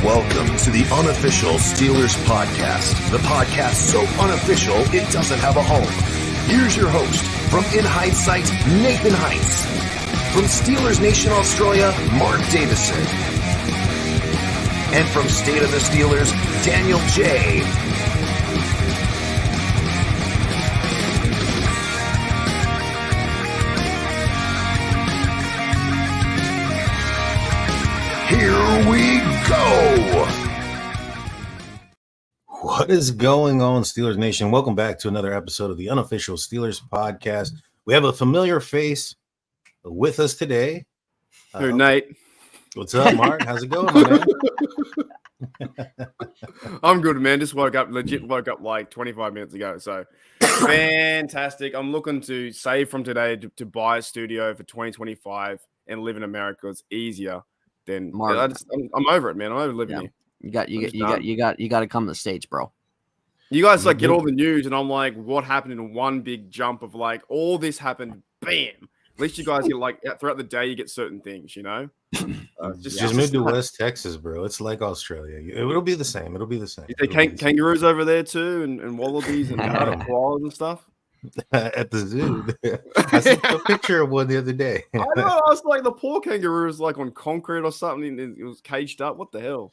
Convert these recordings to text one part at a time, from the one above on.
Welcome to the Unofficial Steelers Podcast, the podcast so unofficial it doesn't have a home. Here's your host, from In Hindsight, Nathan Heintz. From Steelers Nation Australia, Mark Davison. And from State of the Steelers, Daniel J. Here we go. What is going on, Steelers Nation? Welcome back to another episode of the Unofficial Steelers Podcast. We have a familiar face with us today. Good night. What's up, Mark? How's it going, my man? I'm good, man. Just woke up like 25 minutes ago. So fantastic. I'm looking to save from today to buy a studio for 2025 and live in America. It's easier than Mark. I'm over it, man. I'm over living here. You got to come to the States, bro. You guys like get all the news, and I'm like, what happened in one big jump of like all this happened, bam. At least you guys get like throughout the day, you get certain things, you know. Just move to West Texas, bro. It's like Australia. It'll be the same. It'll be the same. Kangaroos over there too, and wallabies and koalas and stuff. At the zoo. I saw a picture of one the other day. I know. I was like, the poor kangaroo is like on concrete or something. It was caged up. What the hell?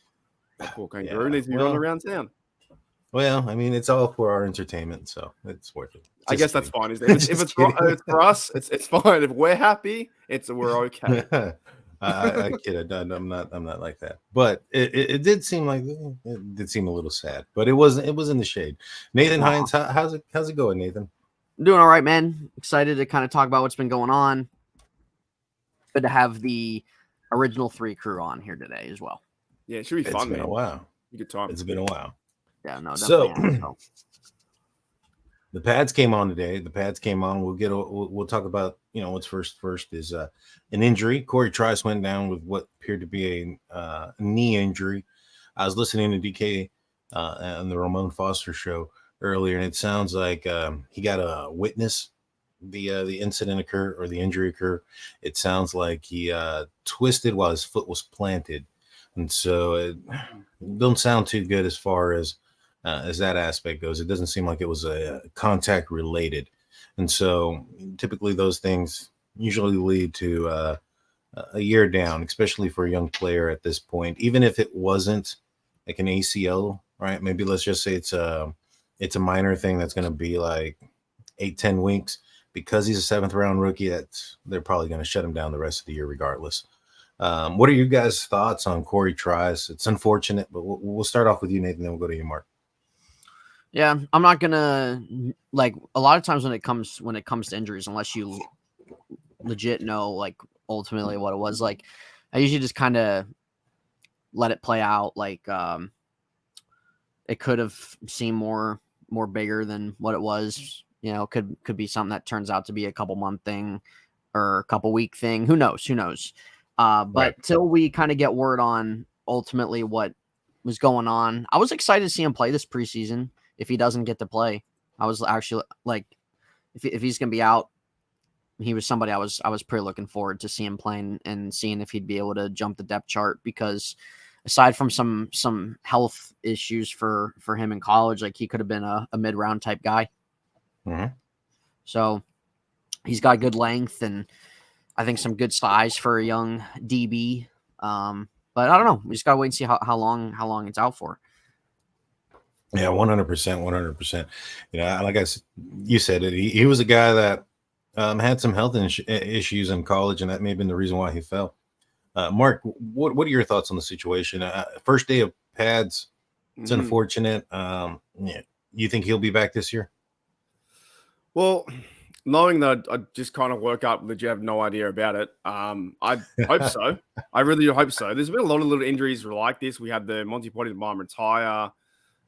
That poor kangaroo needs to be running around town. Well, I mean, it's all for our entertainment, so it's worth it. I guess that's fine. If it's for us, it's fine. If we're happy, we're okay. I kid. I'm not like that. But it did seem like it did seem a little sad. But it was in the shade. Nathan Heintz, how's it going, Nathan? Doing all right, man. Excited to kind of talk about what's been going on. Good to have the original 3 crew on here today as well. Yeah, it should be fun, man. It's been a while. Good time. It's been a while. Yeah, no, definitely. So the pads came on today. The pads came on. We'll talk about, what's first. First is an injury. Corey Trice went down with what appeared to be a knee injury. I was listening to DK on the Ramon Foster show earlier, and it sounds like he got a witness the incident occur or the injury occur. It sounds like he twisted while his foot was planted, and so it don't sound too good as far as that aspect goes. It doesn't seem like it was a contact related, and so typically those things usually lead to a year down, especially for a young player at this point. Even if it wasn't like an ACL, right? Maybe let's just say it's a minor thing that's going to be like 8-10 weeks. Because he's a 7th round rookie, they're probably going to shut him down the rest of the year regardless. What are you guys' thoughts on Corey Trice? It's unfortunate, but we'll start off with you, Nathan, then we'll go to you, Mark. Yeah, I'm not gonna like a lot of times when it comes to injuries, unless you legit know like ultimately what it was. Like I usually just kind of let it play out. Like it could have seemed more bigger than what it was. Could be something that turns out to be a couple month thing or a couple week thing. Who knows? But till we kind of get word on ultimately what was going on, I was excited to see him play this preseason. If he doesn't get to play, I was actually like, if he's going to be out, he was somebody I was pretty looking forward to see him playing and seeing if he'd be able to jump the depth chart, because aside from some health issues for him in college, like he could have been a mid-round type guy. Mm-hmm. So he's got good length and I think some good size for a young DB. But I don't know. We just got to wait and see how long it's out for. Yeah, 100%. Like you said it. He was a guy that had some health issues in college, and that may have been the reason why he fell. Mark, what are your thoughts on the situation? First day of pads. It's unfortunate. You think he'll be back this year? Well, knowing that I just kind of woke up that you have no idea about it, I hope so. I really hope so. There's been a lot of little injuries like this. We had the Monty Potty retire,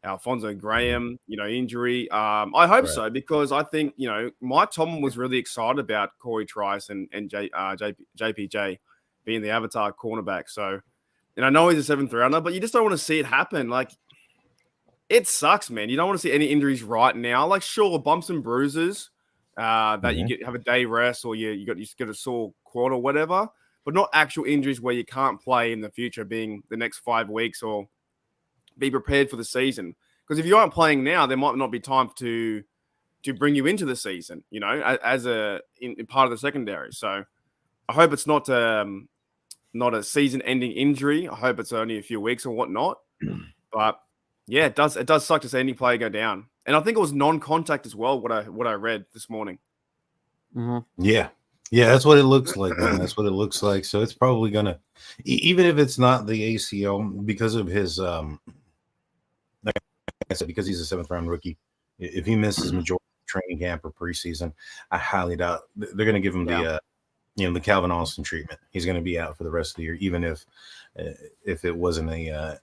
Alfonso Graham, injury. I hope so, because I think, Mike Tomlin was really excited about Corey Trice and JPJ being the avatar cornerback. So, and I know he's a 7th rounder, but you just don't want to see it happen. Like, it sucks, man. You don't want to see any injuries right now. Like, sure, bumps and bruises that you have a day rest, or you get a sore quad or whatever, but not actual injuries where you can't play in the future, being the next 5 weeks or be prepared for the season. Because if you aren't playing now, there might not be time to bring you into the season, as in part of the secondary. So I hope it's not a season-ending injury. I hope it's only a few weeks or whatnot. But yeah, it does suck to see any player go down. And I think it was non-contact as well. What I read this morning. Mm-hmm. Yeah, that's what it looks like, man. That's what it looks like. So it's probably gonna, even if it's not the ACL, because of his like I said, because he's a 7th-round rookie. If he misses majority of training camp or preseason, I highly doubt they're going to give him the Calvin Austin treatment. He's going to be out for the rest of the year, even if it wasn't a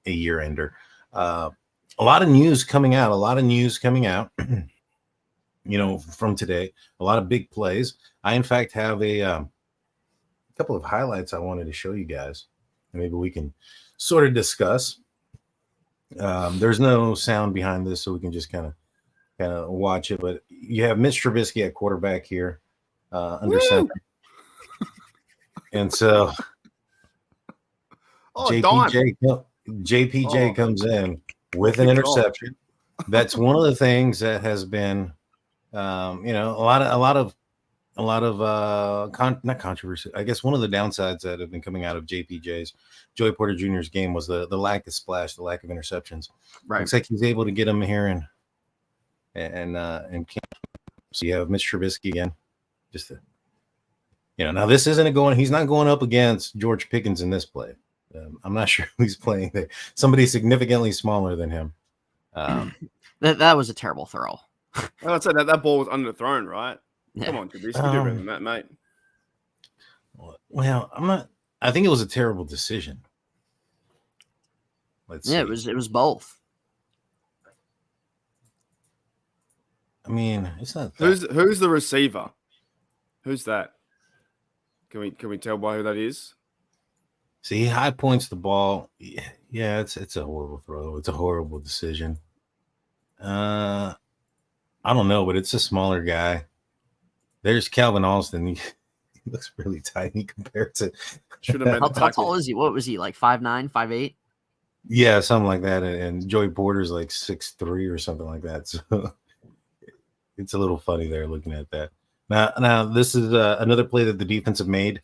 year ender. A lot of news coming out. From today, a lot of big plays. I, in fact, have a couple of highlights I wanted to show you guys. Maybe we can sort of discuss. There's no sound behind this, so we can just kind of watch it. But you have Mitch Trubisky at quarterback here, under center, and so JPJ comes in with an interception. That's one of the things that has been, not controversy. I guess one of the downsides that have been coming out of Joey Porter Jr.'s game was the lack of splash, the lack of interceptions. Right. Looks like he's able to get him here and so you have Mitch Trubisky again. Just now this isn't he's not going up against George Pickens in this play. I'm not sure who he's playing there. Somebody significantly smaller than him. That was a terrible throw. I'd say that ball was underthrown, right? Yeah. Come on, Trubisky, do better than that, mate. Well, I'm not. I think it was a terrible decision. Let's see. It was both. I mean, it's not. Who's the receiver? Who's that? Can we tell by who that is? See, he high points the ball. Yeah, it's a horrible throw. It's a horrible decision. I don't know, but it's a smaller guy. There's Calvin Austin. He looks really tiny compared to. How tall is he? What was he, like 5'9", 5'8"? Yeah, something like that. And Joey Porter's like 6'3" or something like that. So it's a little funny there looking at that. Now this is another play that the defense have made.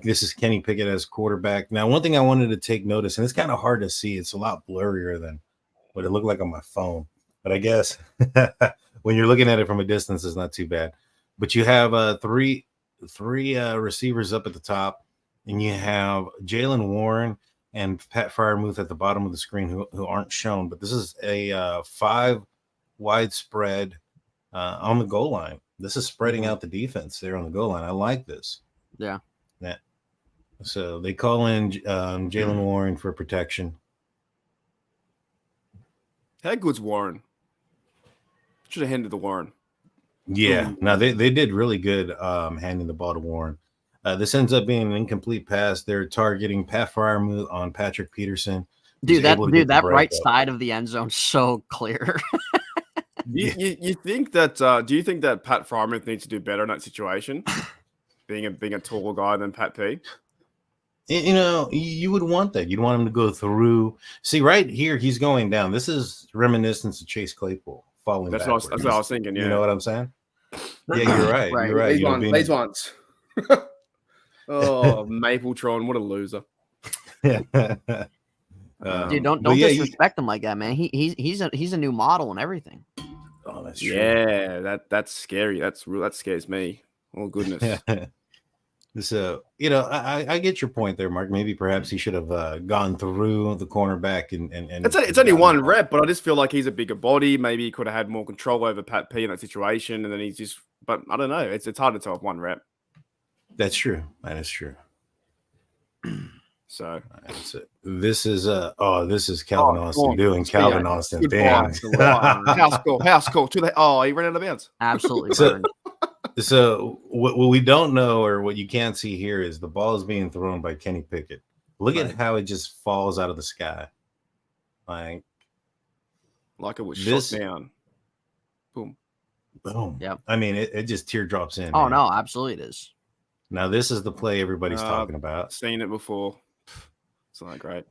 This is Kenny Pickett as quarterback. Now, one thing I wanted to take notice, and it's kind of hard to see. It's a lot blurrier than what it looked like on my phone. But I guess when you're looking at it from a distance, it's not too bad. But you have three receivers up at the top, and you have Jaylen Warren and Pat Freiermuth at the bottom of the screen who aren't shown. But this is a 5 wide spread on the goal line. This is spreading out the defense there on the goal line. I like this. Yeah. So they call in Jaylen Warren for protection. How good's Warren? Should have handed to Warren. Yeah, no, they did really good handing the ball to Warren. This ends up being an incomplete pass. They're targeting Pat Freiermuth on Patrick Peterson. That right side of the end zone so clear. You think that? Do you think that Pat Freiermuth needs to do better in that situation? being a taller guy than Pat P. You would want that. You'd want him to go through. See, right here, he's going down. This is reminiscent of Chase Claypool falling. That's what I was thinking. Yeah. You know what I'm saying? Yeah, you're right. You're right. These ones. Oh, Mapletron, what a loser. Dude, don't disrespect him like that, man. He's a new model and everything. Oh, that's true. Yeah, that's scary. That scares me. Oh goodness. So I get your point there, Mark. Maybe perhaps he should have gone through the cornerback and it's only one rep, but I just feel like he's a bigger body. Maybe he could have had more control over Pat P in that situation, and then he's just. But I don't know. It's hard to tell with one rep. That's true. That is true. So this is Calvin Austin doing Calvin Austin. Damn. House call. He ran out of bounds. Absolutely. So what we don't know, or what you can't see here, is the ball is being thrown by Kenny Pickett. Look at how it just falls out of the sky, like it was shot down. Boom. Yeah. I mean, it just teardrops in. Oh man. no, absolutely it is. Now this is the play everybody's talking about. Seen it before. It's not great.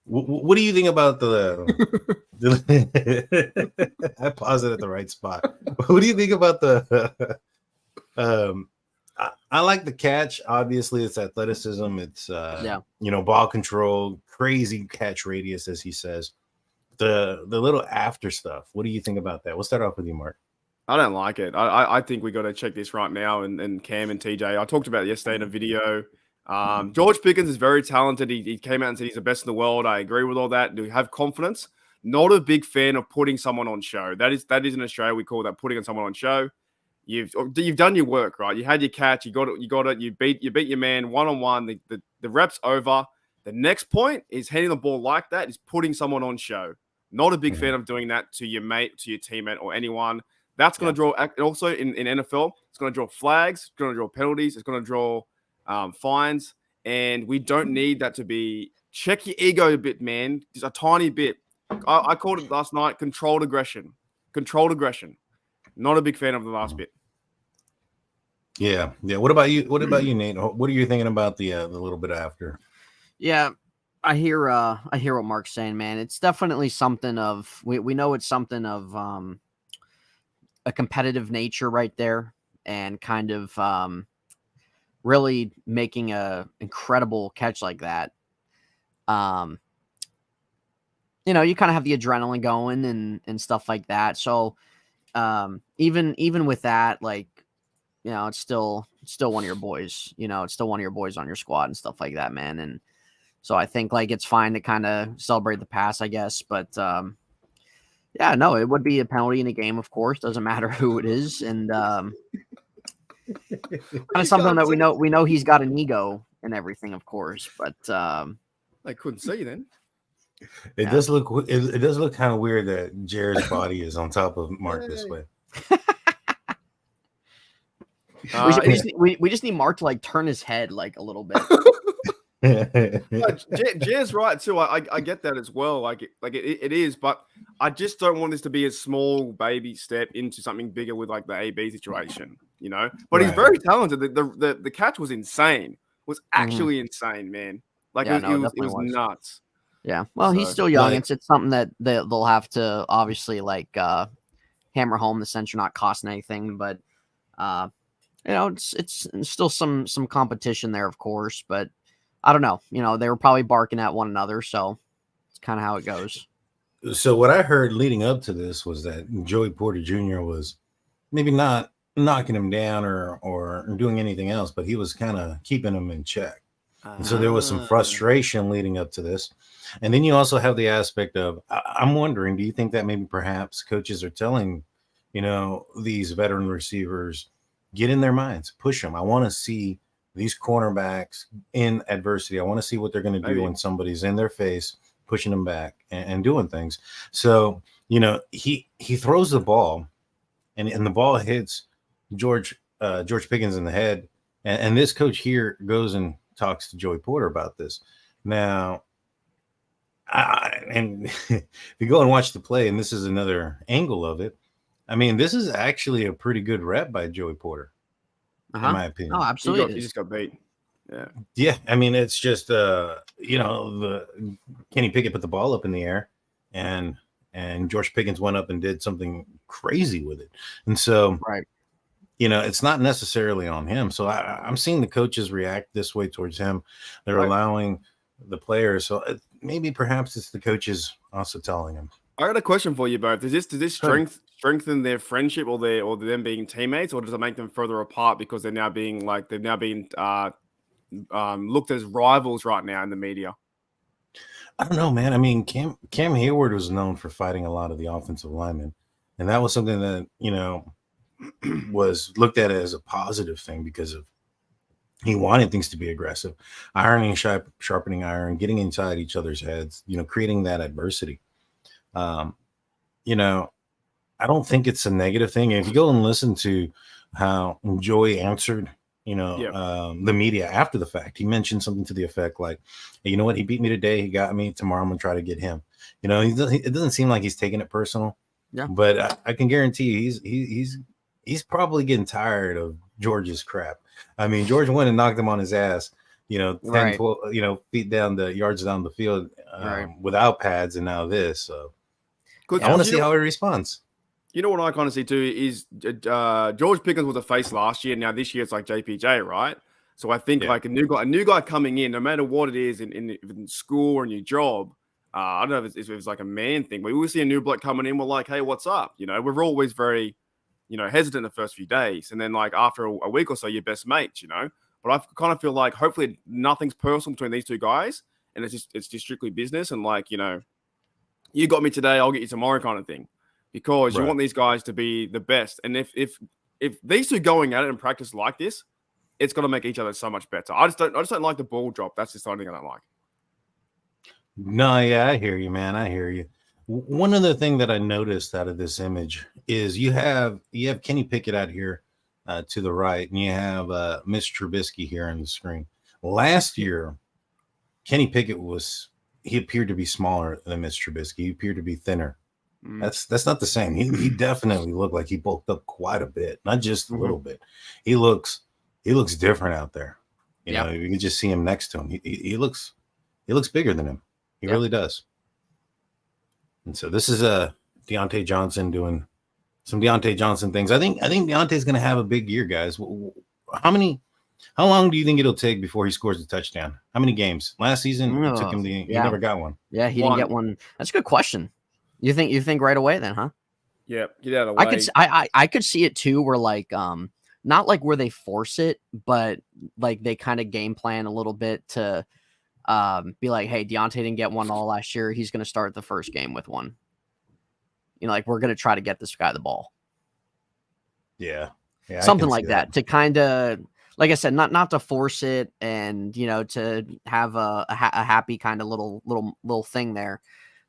What do you think about I paused it at the right spot. What do you think about the I like the catch. Obviously, it's athleticism. It's ball control, crazy catch radius, as he says. The little after stuff. What do you think about that? We'll start off with you, Mark. I don't like it. I think we got to check this right now. And Cam and TJ, I talked about it yesterday in a video. George Pickens is very talented. He came out and said he's the best in the world. I agree with all that. Do have confidence. Not a big fan of putting someone on show. That is in Australia we call that putting someone on show. You've done your work, right? You had your catch. You got it. You beat your man one-on-one. The rep's over. The next point is handing the ball like that is putting someone on show. Not a big fan of doing that to your mate, to your teammate, or anyone. That's going to draw. Also in NFL, it's going to draw flags. It's going to draw penalties. It's going to draw fines. And we don't need that to be. Check your ego a bit, man. Just a tiny bit. I called it last night. Controlled aggression. Controlled aggression. Not a big fan of the last bit. Yeah. What about you? What about you, Nate? What are you thinking about the little bit after? Yeah, I hear what Mark's saying, man. It's definitely something of we know it's something of a competitive nature right there, and kind of really making a incredible catch like that. You kind of have the adrenaline going and stuff like that. So even with that, like, it's still one of your boys. It's still one of your boys on your squad and stuff like that, man. And so I think like it's fine to kind of celebrate the pass, I guess. But it would be a penalty in a game, of course. Doesn't matter who it is, and kind of something that we know he's got an ego and everything, of course. But I couldn't see then. It does look kind of weird that Jared's body is on top of Mark this way. We just need Mark to like turn his head like a little bit. Jared's right too. I get that as well. Like it is, but I just don't want this to be a small baby step into something bigger with like the AB situation, But right. He's very talented. The catch was insane. Was actually insane, man. Like it was nuts. Yeah. Well, he's still young. It's something that they'll have to obviously like hammer home the sense you're not costing anything, but it's still some competition there, of course, but I don't know. They were probably barking at one another, so it's kind of how it goes. So what I heard leading up to this was that Joey Porter Jr. was maybe not knocking him down or doing anything else, but he was kind of keeping him in check. And so there was some frustration leading up to this. And then you also have the aspect of, I'm wondering, do you think that maybe perhaps coaches are telling, these veteran receivers, get in their minds, push them. I want to see these cornerbacks in adversity. I want to see what they're going to do when somebody's in their face, pushing them back and doing things. So, he throws the ball and the ball hits George Pickens in the head. And this coach here goes and talks to Joey Porter about this. Now, and if you go and watch the play, and this is another angle of it, I mean, this is actually a pretty good rep by Joey Porter, in my opinion. Oh, absolutely. He just got beat. Yeah. Yeah. I mean, it's just, Kenny Pickett put the ball up in the air and George Pickens went up and did something crazy with it. And so, right. It's not necessarily on him. So I'm seeing the coaches react this way towards him. They're allowing the players. So maybe perhaps it's the coaches also telling him. I got a question for you both. Does this strengthen their friendship or them being teammates, or does it make them further apart because they've now been looked as rivals right now in the media? I don't know, man. I mean, Cam Hayward was known for fighting a lot of the offensive linemen, and that was something that was looked at as a positive thing because of he wanted things to be aggressive, ironing, sharpening iron, getting inside each other's heads, creating that adversity. I don't think it's a negative thing. If you go and listen to how Joey answered, the media after the fact, he mentioned something to the effect like, hey, you know what? He beat me today. He got me. Tomorrow I'm going to try to get him. It doesn't seem like he's taking it personal. Yeah. But I can guarantee you he's probably getting tired of George's crap. I mean, George went and knocked him on his ass, 10, Right. 12, feet down the yards down the field without pads, and now this. So I want to see how he responds. You know what I kind of see too is George Pickens was a face last year. Now this year it's like JPJ, right? So I think like a new guy coming in, no matter what it is in school or in your job. I don't know if it's like a man thing, but we see a new bloke coming in. We're like, hey, what's up? We're always very, hesitant the first few days, and then like after a week or so, you're best mates, But I kind of feel like hopefully nothing's personal between these two guys, and it's just strictly business, and like you got me today, I'll get you tomorrow kind of thing, because you want these guys to be the best. And if these two going at it in practice like this, it's got to make each other so much better. I just don't like the ball drop. That's just something I don't like. No, yeah, I hear you, man. I hear you. One other thing that I noticed out of this image is you have Kenny Pickett out here to the right, and you have Mr. Trubisky here on the screen. Last year, Kenny Pickett he appeared to be smaller than Mr. Trubisky. He appeared to be thinner. That's not the same. He definitely looked like he bulked up quite a bit, not just a little bit. He looks different out there. You can just see him next to him. He looks bigger than him. He really does. And so this is Deontay Johnson doing some Deontay Johnson things. I think Deontay's going to have a big year, guys. How long do you think it'll take before he scores a touchdown? How many games? Last season it took him he never got one. Yeah, he didn't get one. That's a good question. You think right away then, huh? Yeah, get out of the way. I could see it too, where like not like where they force it, but like they kind of game plan a little bit to be like, hey, Deontay didn't get one all last year. He's going to start the first game with one. Like we're going to try to get this guy the ball. Yeah, something like that to kind of, like I said, not to force it, and to have a happy kind of little thing there.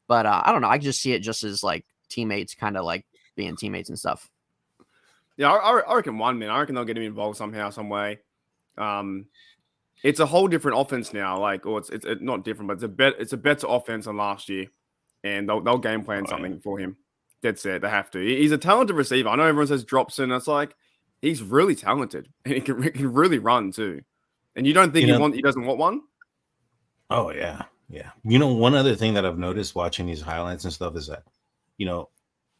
But I don't know. I just see it just as like teammates, kind of like being teammates and stuff. Yeah, I reckon one, man. I reckon they'll get him involved somehow, some way. It's a whole different offense now. Like, or it's not different, but it's a better offense than last year, and they'll game plan something for him. Dead set. They have to. He's a talented receiver. I know everyone says Dropson. It's like he's really talented, and he can really run too. And you don't think he doesn't want one? Oh yeah. One other thing that I've noticed watching these highlights and stuff is that,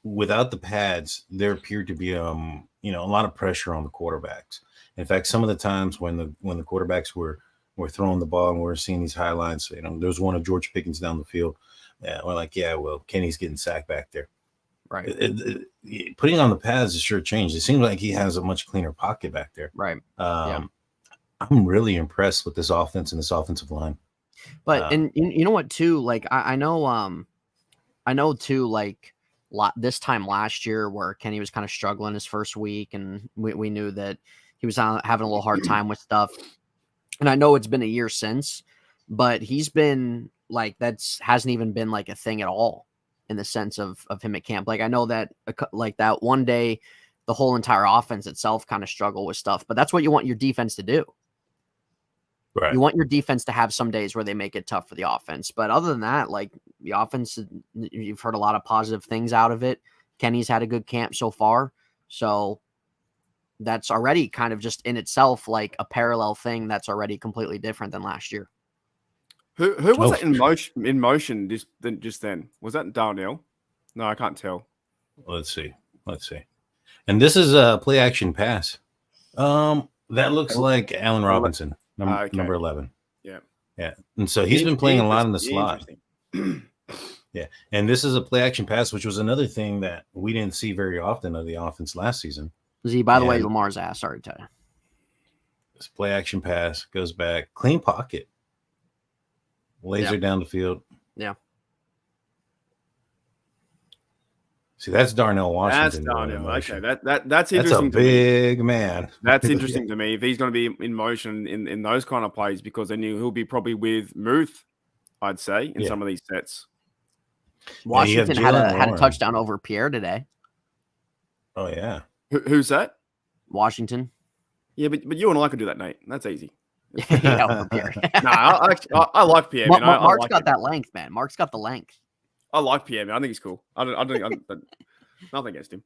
without the pads, there appeared to be a lot of pressure on the quarterbacks. In fact, some of the times when the quarterbacks were throwing the ball and we're seeing these highlights, there's one of George Pickens down the field. We're like, yeah, well, Kenny's getting sacked back there. Right. Putting on the pads is sure changed. It seems like he has a much cleaner pocket back there. Right. I'm really impressed with this offense and this offensive line. But and you know what too? Like I know too. Like this time last year, where Kenny was kind of struggling his first week, and we knew that he was having a little hard time with stuff. And I know it's been a year since, but he's been like hasn't even been like a thing at all in the sense of him at camp. Like I know that like that one day, the whole entire offense itself kind of struggled with stuff. But that's what you want your defense to do. Right. You want your defense to have some days where they make it tough for the offense. But other than that, like the offense, you've heard a lot of positive things out of it. Kenny's had a good camp so far. So that's already kind of just in itself like a parallel thing that's already completely different than last year. Who was that in motion just then? Was that Darnell? No, I can't tell. Let's see. And this is a play action pass. That looks like Allen Robinson. Number 11. Yeah. And so he's been playing a lot in the slot. Yeah. And this is a play action pass, which was another thing that we didn't see very often of the offense last season. By the way, Lamar's ass. Sorry to tell you. This play action pass goes back, clean pocket, laser down the field. Yeah. See, that's Darnell Washington. That's Darnell. Okay, that's That's interesting. a big man. That's interesting to me. If he's going to be in motion in those kind of plays, because then he'll be probably with Muth, I'd say, in some of these sets. Washington had a touchdown over Pierre today. Oh yeah. Who's that? Washington. Yeah, but you and I could do that, Nate. That's easy. Yeah, over Pierre. I like Pierre. Mark's got that length, man. Mark's got the length. I like Pierre, man. I think he's cool. I don't nothing against him.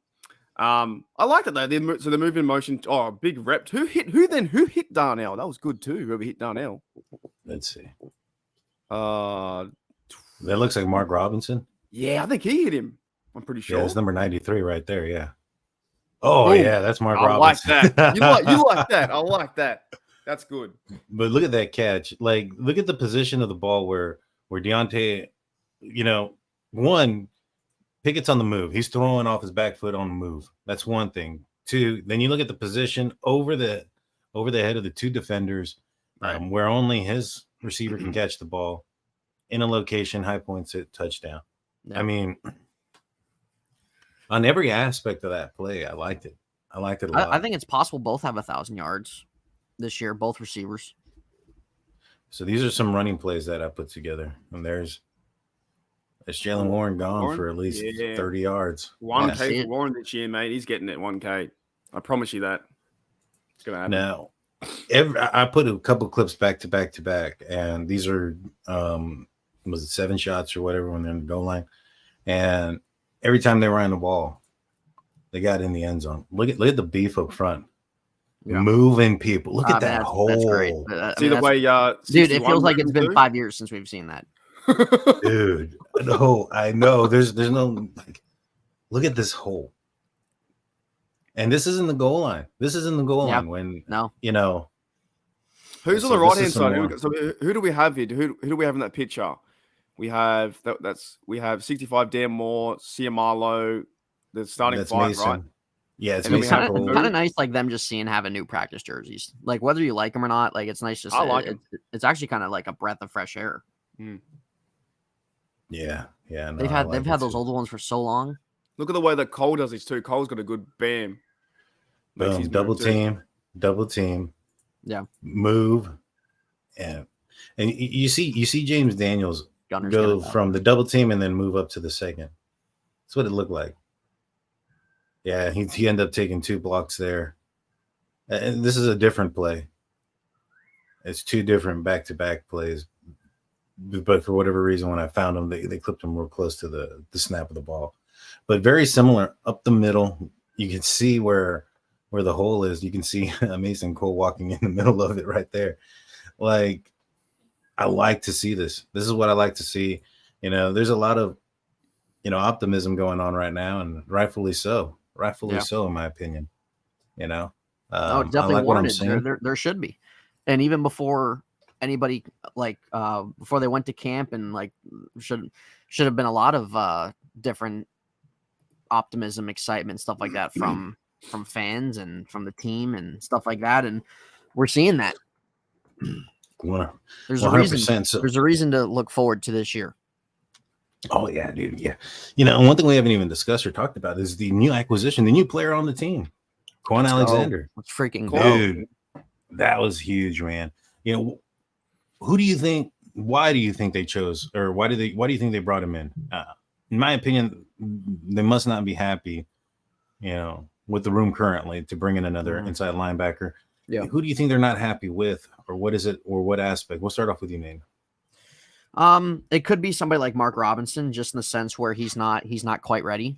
I like it though. So they move in motion. Oh, big rep. Who hit Darnell? That was good too. Whoever hit Darnell. Let's see. Uh, That looks like Mark Robinson. yeah, I think he hit him. I'm pretty sure. Yeah, it's number 93 right there. Yeah. Oh, Boom. yeah, that's Mark I Robinson. like that. You like that. I like that. That's good. But look at that catch. Like, look at the position of the ball where Deontay, one, Pickett's on the move. He's throwing off his back foot on the move. That's one thing. Two, then you look at the position over the head of the two defenders, where only his receiver can catch the ball in a location, high points it, touchdown. Yeah. I mean, on every aspect of that play, I liked it. I liked it a lot. I think it's possible both have 1,000 yards this year, both receivers. So these are some running plays that I put together. And there's Jalen Warren gone for at least 30 yards. 1K for Warren this year, mate. He's getting it 1K. I promise you that. It's going to happen. Now, I put a couple clips back to back, and these are was it 7 shots or whatever when they're in the goal line, and every time they ran the ball, they got in the end zone. Look at the beef up front, moving people. Look at that hole. That's great. See the way, dude. It feels like it's been 5 years since we've seen that. Dude, no, I know. There's no look at this hole. And this isn't the goal line. This isn't the goal line when Who's on the right hand side? Who do we have here? Who do we have in that picture? We have we have 65 Dan Moore, Ciamalo, the starting five, Mason. right? Yeah, it's kind of nice, like them just seeing having new practice jerseys. Like whether you like them or not, like it's nice to see. It's actually kind of like a breath of fresh air. Mm. Yeah. No, they've had those older ones for so long. Look at the way that Cole does these too. Cole's got a good bam. Boom, double team. Yeah. Move. And you see James Daniels go from the double team and then move up to the second. That's what it looked like. Yeah, he ended up taking 2 blocks there. And this is a different play. It's 2 different back-to-back plays. But for whatever reason, when I found them, they clipped them real close to the snap of the ball. But very similar up the middle. You can see where the hole is. You can see Mason Cole walking in the middle of it right there. Like, I like to see this. This is what I like to see. There's a lot of, optimism going on right now, and rightfully so. Rightfully so, in my opinion. Definitely warranted. There should be. And even before anybody, before they went to camp, and should have been a lot of different optimism, excitement, stuff like that from fans and from the team and stuff like that. And we're seeing that. There's a reason. There's a reason to look forward to this year. Oh yeah, dude. Yeah. And one thing we haven't even discussed or talked about is the new acquisition, the new player on the team, Quan Alexander. It's freaking cool. Dude, that was huge, man. Who do you think? Why do you think they chose, or why do you think they brought him in? In my opinion, they must not be happy, with the room currently to bring in another inside linebacker. Yeah. Who do you think they're not happy with, or what is it, or what aspect? We'll start off with you, Nate. It could be somebody like Mark Robinson, just in the sense where he's not quite ready.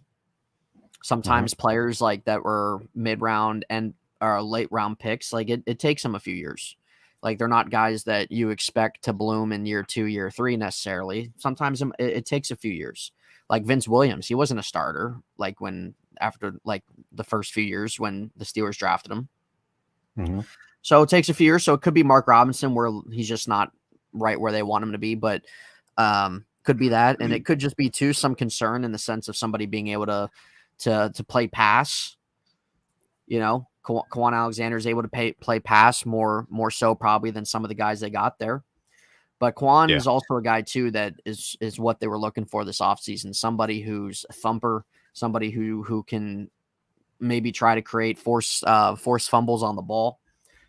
Sometimes players like that were mid-round and or late round picks, like it takes them a few years. Like they're not guys that you expect to bloom in year 2, year 3 necessarily. Sometimes it takes a few years. Like Vince Williams, he wasn't a starter after the first few years when the Steelers drafted him. Mm-hmm. So it takes a few years. So it could be Mark Robinson where he's just not right where they want him to be, but could be that. And it could just be too some concern in the sense of somebody being able to play pass. Quan Alexander is able to play pass more so probably than some of the guys they got there. But Quan is also a guy too that is what they were looking for this offseason. Somebody who's a thumper, somebody who can maybe try to create force fumbles on the ball.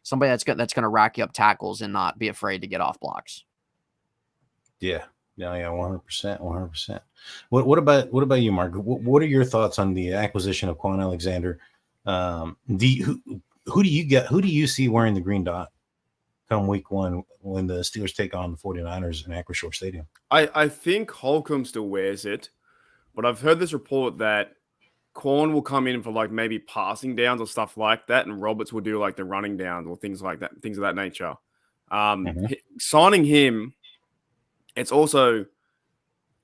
Somebody that's going to rack you up tackles and not be afraid to get off blocks. Yeah, 100%. What about you, Mark? What are your thoughts on the acquisition of Quan Alexander? Who do you see wearing the green dot come week 1 when the Steelers take on the 49ers in Acrisure Stadium? I think Holcomb still wears it, but I've heard this report that Corn will come in for like maybe passing downs or stuff like that, and Roberts will do like the running downs or things like that, things of that nature. Signing him, it's also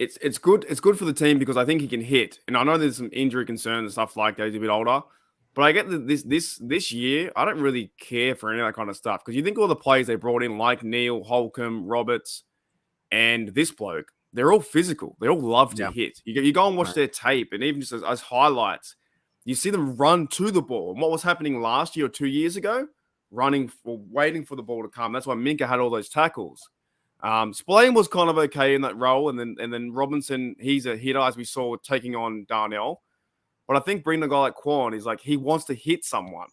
it's good. It's good for the team because I think he can hit. And I know there's some injury concerns and stuff like that. He's a bit older, but I get that this year I don't really care for any of that kind of stuff because you think all the players they brought in like Neal, Holcomb, Roberts, and this bloke, they're all physical. They all love to hit. You go and watch their tape, and even just as highlights, you see them run to the ball. And what was happening last year or 2 years ago? Running for, waiting for the ball to come. That's why Minka had all those tackles. Spillane was kind of okay in that role, and then Robinson, he's a hitter, as we saw taking on Darnell. But I think bringing a guy like Quan is like he wants to hit someone,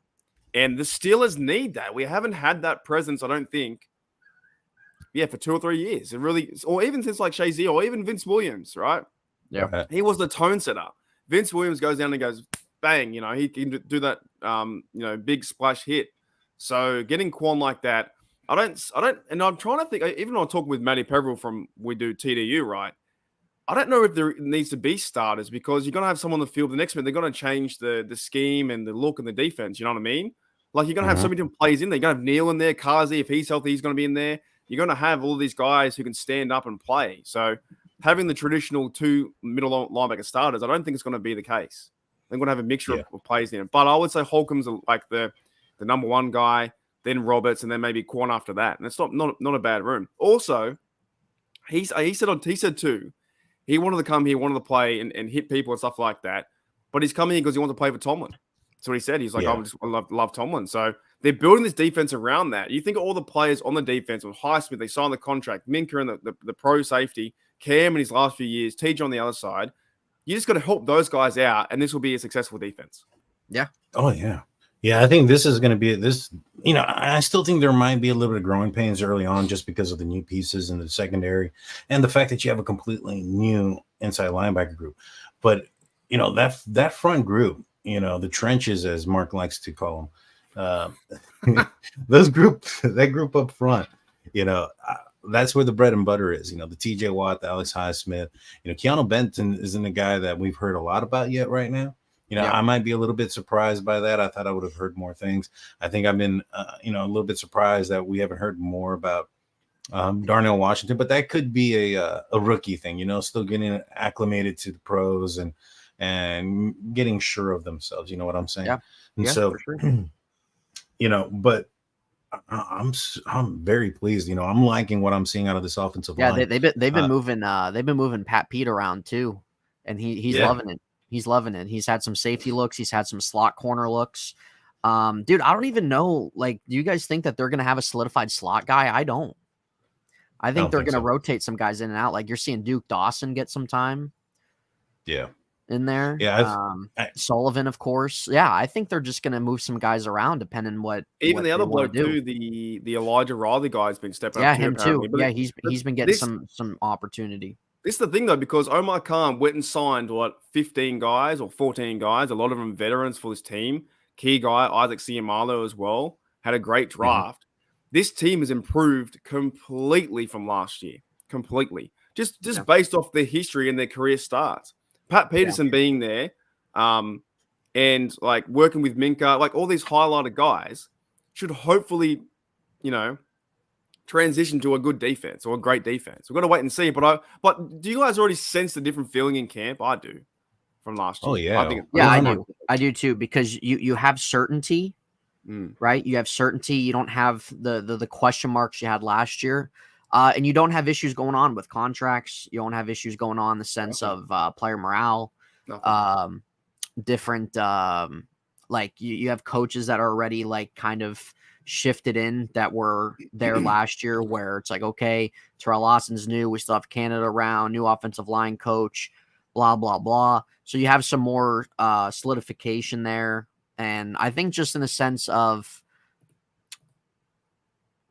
and the Steelers need that. We haven't had that presence, I don't think. Yeah, for 2 or 3 years. It really, or even since like Shazier or even Vince Williams, right? Yeah. He was the tone setter. Vince Williams goes down and goes, bang, he can do that, big splash hit. So getting Quan like that, I don't, and I'm trying to think, even though I talk with Matty Peverill from We Do TDU, right? I don't know if there needs to be starters because you're going to have someone on the field the next minute. They're going to change the scheme and the look and the defense. You know what I mean? Like you're going to have so many different players in there. You're going to have Neal in there, Kazi, if he's healthy, he's going to be in there. You're going to have all these guys who can stand up and play. So having the traditional 2 middle linebacker starters, I don't think it's going to be the case. They're going to have a mixture of players in it. But I would say Holcomb's like the number one guy, then Roberts, and then maybe Quan after that. And it's not a bad room. Also, he said too, he wanted to come here, wanted to play and hit people and stuff like that. But he's coming here because he wants to play for Tomlin. That's what he said. He's like, I love Tomlin. So they're building this defense around that. You think of all the players on the defense, with Highsmith, they signed the contract, Minka and the pro safety, Cam in his last few years, TJ on the other side. You just got to help those guys out, and this will be a successful defense. Yeah. Oh, yeah. Yeah, I think this is going to be this. I still think there might be a little bit of growing pains early on just because of the new pieces in the secondary and the fact that you have a completely new inside linebacker group. But, that front group, the trenches, as Mark likes to call them, that group up front, that's where the bread and butter is. The TJ Watt, the Alex Highsmith, Keanu Benton isn't a guy that we've heard a lot about yet right now. I might be a little bit surprised by that. I thought I would have heard more things. I think I've been, a little bit surprised that we haven't heard more about Darnell Washington, but that could be a rookie thing, still getting acclimated to the pros and getting sure of themselves. You know what I'm saying? Yeah. And so, sure. But I'm very pleased. I'm liking what I'm seeing out of this offensive line. Yeah, they've been moving Pat Pete around too, and he's loving it. He's loving it. He's had some safety looks. He's had some slot corner looks. Dude, I don't even know. Like, do you guys think that they're going to have a solidified slot guy? I don't. I think they're going to rotate some guys in and out. Like, you're seeing Duke Dawson get some time. Yeah. In there. Yeah. Sullivan, of course. Yeah, I think they're just going to move some guys around depending on what. Even the other bloke too, the Elijah Riley guy's been stepping up. Yeah, him too. Yeah, he's been getting some opportunity. This is the thing, though, because Omar Khan went and signed, 15 guys or 14 guys, a lot of them veterans for this team. Key guy, Isaac Siamalo as well, had a great draft. This team has improved completely from last year. Completely. Just based off their history and their career starts. Pat Peterson being there and, like, working with Minka, like, all these highlighted guys should hopefully, transition to a good defense or a great defense. We've got to wait and see. But do you guys already sense the different feeling in camp? I do from last year. Oh yeah, I do. I do too because you have certainty, right? You have certainty. You don't have the question marks you had last year, and you don't have issues going on with contracts. You don't have issues going on in the sense of player morale. Different like you have coaches that are already like kind of shifted in that were there last year where it's like, okay, Terrell Lawson's new. We still have Canada around, new offensive line coach, blah, blah, blah. So you have some more solidification there. And I think just in the sense of,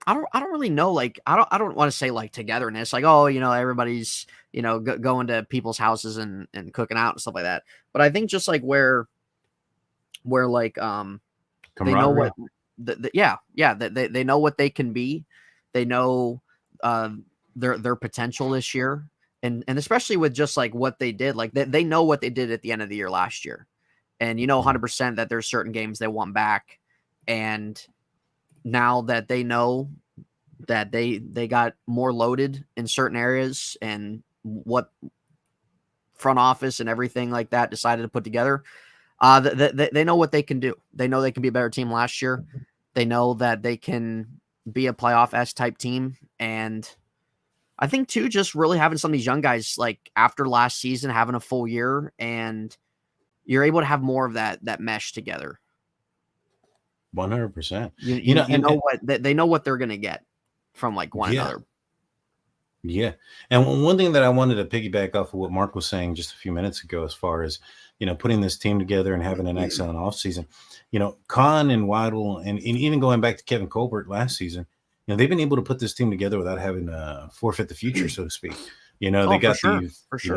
I don't really know. Like, I don't want to say like togetherness, like, oh, everybody's, going to people's houses and cooking out and stuff like that. But I think just like where like, they know what, they know what they can be. They know their potential this year, and especially with just like what they did, like they know what they did at the end of the year last year, and 100% that there's certain games they want back. And now that they know that they got more loaded in certain areas and what front office and everything like that decided to put together, they know what they can do. They know they can be a better team last year. They know that they can be a playoff-esque type team. And I think too, just really having some of these young guys, like after last season, having a full year, and you're able to have more of that mesh together. 100%. They know what they're going to get from like one another. Yeah. And one thing that I wanted to piggyback off of what Mark was saying just a few minutes ago, as far as, putting this team together and having an excellent offseason, Khan and Waddle and even going back to Kevin Colbert last season, they've been able to put this team together without having to forfeit the future, so to speak. They got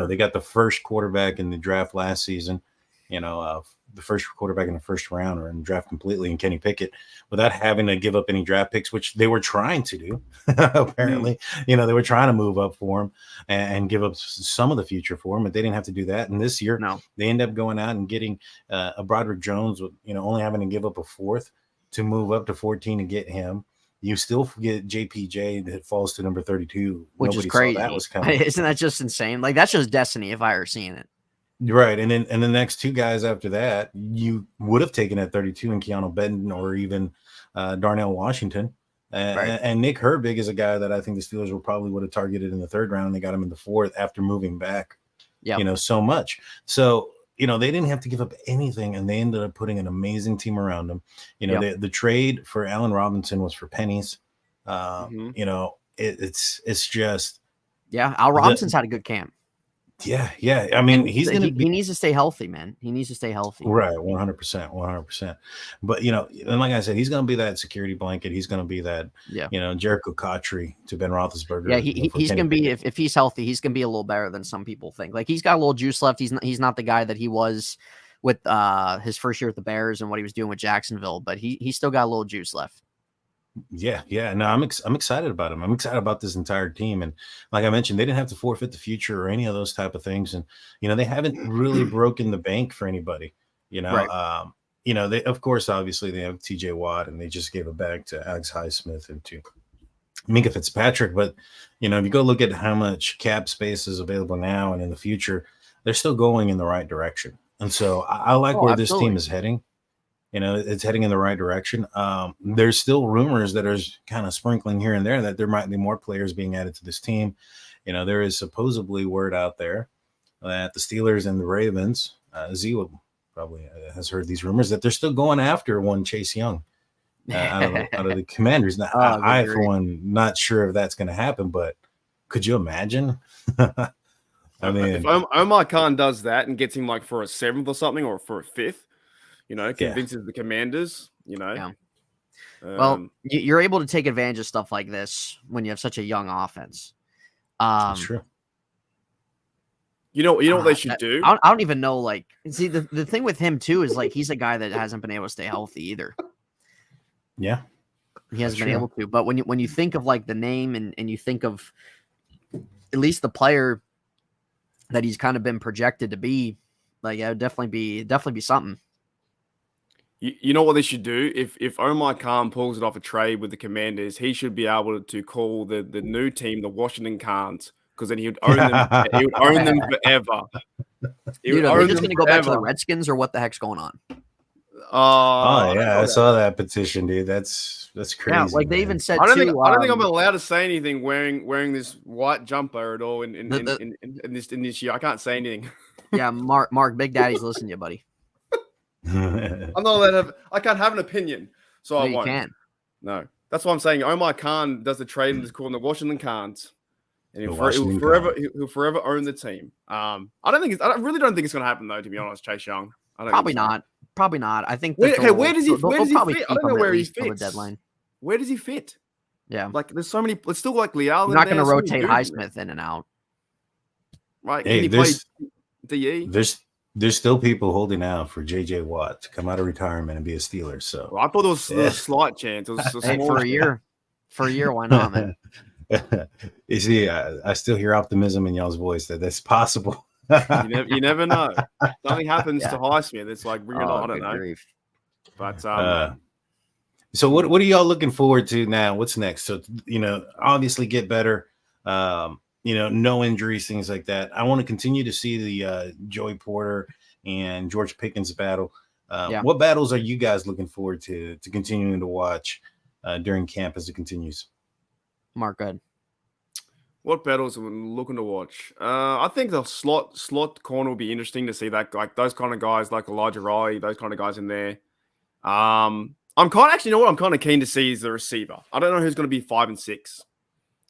they got the first quarterback in the draft last season, the first quarterback in the first round or in the draft completely in Kenny Pickett without having to give up any draft picks, which they were trying to do. Apparently, they were trying to move up for him and give up some of the future for him, but they didn't have to do that. And this year, they end up going out and getting a Broderick Jones with, only having to give up a fourth to move up to 14 to get him. You still get JPJ that falls to number 32, which Nobody is crazy. Saw that was coming. Isn't that just insane? Like, that's just destiny if I ever seen it. Right. And then the next two guys after that, you would have taken at 32 and Keanu Benton or even Darnell Washington. And Nick Herbig is a guy that I think the Steelers would have targeted in the third round. They got him in the fourth after moving back, so much. So, they didn't have to give up anything, and they ended up putting an amazing team around them. The trade for Allen Robinson was for pennies. It's just. Yeah, Al Robinson's had a good camp. Yeah. I mean, he needs to stay healthy, man. He needs to stay healthy. Right, 100%. But and like I said, he's going to be that security blanket. He's going to be that, Jericho Cotchery to Ben Roethlisberger. Yeah, he's going to be if he's healthy, he's going to be a little better than some people think. Like, he's got a little juice left. He's not the guy that he was with his first year with the Bears and what he was doing with Jacksonville, but he's still got a little juice left. Yeah. No, I'm excited about him. I'm excited about this entire team. And like I mentioned, they didn't have to forfeit the future or any of those type of things. And, they haven't really broken the bank for anybody, Right. They, of course, obviously they have TJ Watt and they just gave it back to Alex Highsmith and to Minka Fitzpatrick. But, if you go look at how much cap space is available now and in the future, they're still going in the right direction. And so I like where this team is heading. It's heading in the right direction. There's still rumors that are kind of sprinkling here and there that there might be more players being added to this team. There is supposedly word out there that the Steelers and the Ravens, Z probably has heard these rumors, that they're still going after one Chase Young out of the Commanders. Now, I, for one, not sure if that's going to happen, but could you imagine? I mean, if Omar Khan does that and gets him like for a 7th or something or for a 5th, convinces the Commanders, Yeah. Well, you're able to take advantage of stuff like this when you have such a young offense. That's true. You know what they should do? I don't even know. Like, see, the thing with him too is like he's a guy that hasn't been able to stay healthy either. Yeah, he hasn't been able to. But when you think of like the name and you think of at least the player that he's kind of been projected to be, like, it would definitely be something. You know what they should do? If Omar Khan pulls it off a trade with the Commanders, he should be able to call the new team the Washington Khans, because then he would own them. He would own them forever. Dude, are they just going to go back to the Redskins, or what the heck's going on? I saw that petition, dude. That's crazy. Yeah, like they even said. I don't think I'm allowed to say anything wearing this white jumper at all in this year. I can't say anything. Yeah, Mark, Big Daddy's listening to you, buddy. I'm not allowed I can't have an opinion, so I won't. You can. No, that's what I'm saying. Omar Khan does the trade and is called the Washington Khans, and he'll forever own the team. I really don't think it's going to happen though. To be honest, Chase Young. Probably not. I think. Where does he fit? I don't know where he fits. Deadline. Where does he fit? Yeah, like there's so many. It's still like Leal. You're not going to rotate Highsmith in and out. Right? Hey, can he play DE? There's still people holding out for JJ Watt to come out of retirement and be a Steeler. So I thought there was a slight chance. It was for a year. For a year, why not, man? You see, I still hear optimism in y'all's voice that that's possible. You never know. Something happens to Highsmith. It's like I don't know. Grief. But so what are y'all looking forward to now? What's next? So obviously get better. No injuries, things like that. I want to continue to see the Joey Porter and George Pickens battle. What battles are you guys looking forward to continuing to watch during camp as it continues? Mark, good. What battles am I looking to watch? I think the slot corner will be interesting to see that, like those kind of guys like Elijah Riley, those kind of guys in there. I'm kind of keen to see is the receiver. I don't know who's going to be 5 and 6.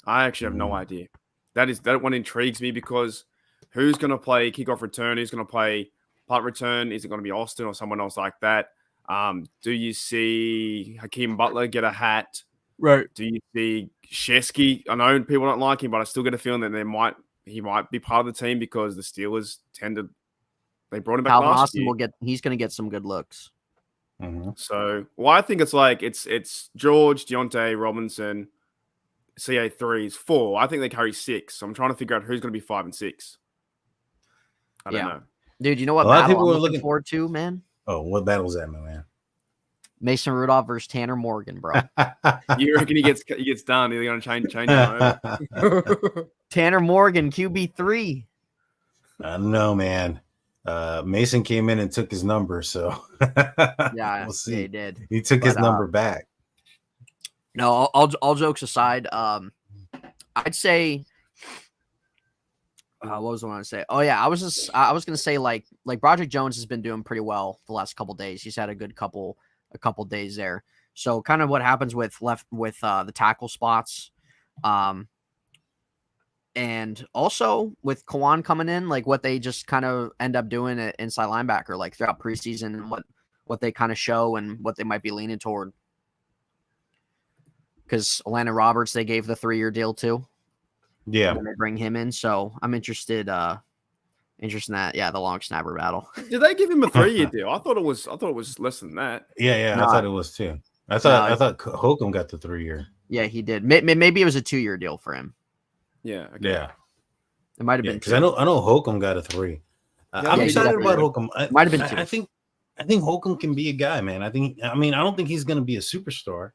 I actually have no idea. That one intrigues me because who's going to play kickoff return? Who's going to play punt return? Is it going to be Austin or someone else like that? Do you see Hakeem Butler get a hat? Right. Do you see Shesky? I know people don't like him, but I still get a feeling that he might be part of the team because the Steelers they brought him back Calvin last Austin year. he's going to get some good looks. Mm-hmm. So, I think it's George, Deontay, Robinson, CA3 is 4. I think they carry 6. So I'm trying to figure out who's going to be 5 and 6. I don't know. Dude, you know what A lot of battle people I'm are looking forward to, man? Oh, what battle is that, my man? Mason Rudolph versus Tanner Morgan, bro. You reckon he gets done? Are they going to change him over? Tanner Morgan, QB3. I don't know, man. Mason came in and took his number, so Yeah, we'll see. he did. He took his number back. No, all jokes aside, I'd say. What was I going to say? Oh yeah, I was going to say like Broderick Jones has been doing pretty well the last couple days. He's had a good couple days there. So kind of what happens with the tackle spots, and also with Kawan coming in, like what they just kind of end up doing at inside linebacker, like throughout preseason, and what they kind of show and what they might be leaning toward. Because Atlanta Roberts, they gave the 3-year deal to. Yeah. When they bring him in. So I'm interested in that. Yeah, the long snapper battle. Did they give him a 3-year deal? I thought it was less than that. Yeah, I thought it was too. I thought Holcomb got the 3-year. Yeah, he did. Maybe it was a 2-year deal for him. Yeah. Okay. Yeah. It might have been because I know Holcomb got a 3. I'm excited about Holcomb. Might have been 2. I think Holcomb can be a guy, man. I don't think he's going to be a superstar,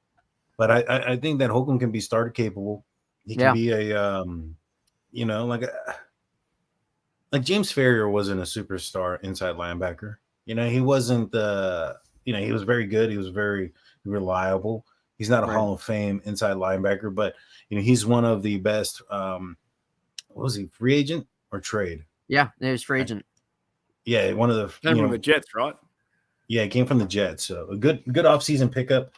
but I think that Holcomb can be starter capable. He can be a like James Ferrier wasn't a superstar inside linebacker. He wasn't he was very good. He was very reliable. He's not a Hall of Fame inside linebacker, but he's one of the best. What was he, free agent or trade? Yeah, he was free agent. Yeah, one of the came from the Jets, right? Yeah, it came from the Jets. So a good offseason pickup.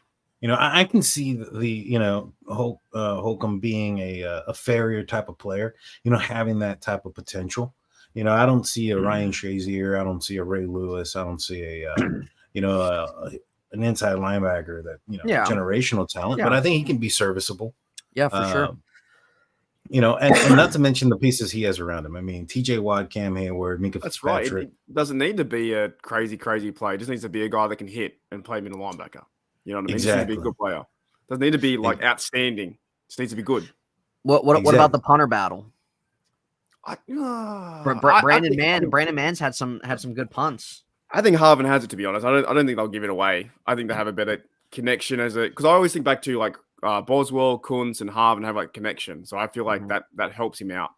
I can see the Holcomb being a Ferrier type of player, having that type of potential. I don't see a Ryan Shazier. I don't see a Ray Lewis. I don't see an inside linebacker that, generational talent, but I think he can be serviceable. Yeah, for sure. And not to mention the pieces he has around him. I mean, TJ Watt, Cam Hayward, Minka Fitzpatrick. Right. It doesn't need to be a crazy player. It just needs to be a guy that can hit and play middle linebacker. You know what I mean? Exactly. Just needs to be a good player. Doesn't need to be like outstanding. Just needs to be good. What about the punter battle? Brandon Mann's had some good punts. I think Harvin has it, to be honest. I don't think they'll give it away. I think they have a better connection because I always think back to like Boswell, Kuntz, and Harvin have like connection. So I feel like that helps him out.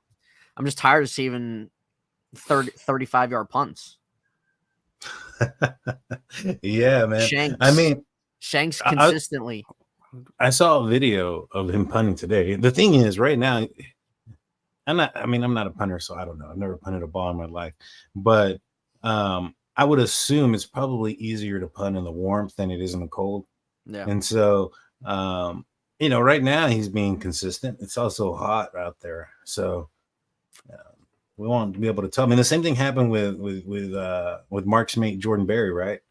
I'm just tired of seeing 35-yard punts. Yeah, man. Shanks consistently. I saw a video of him punting today. The thing is, right now, I'm not a punter, so I don't know. I've never punted a ball in my life, but I would assume it's probably easier to punt in the warmth than it is in the cold. Yeah. And so, right now he's being consistent. It's also hot out there, so we want to be able to tell. I mean, the same thing happened with Mark's mate Jordan Berry, right?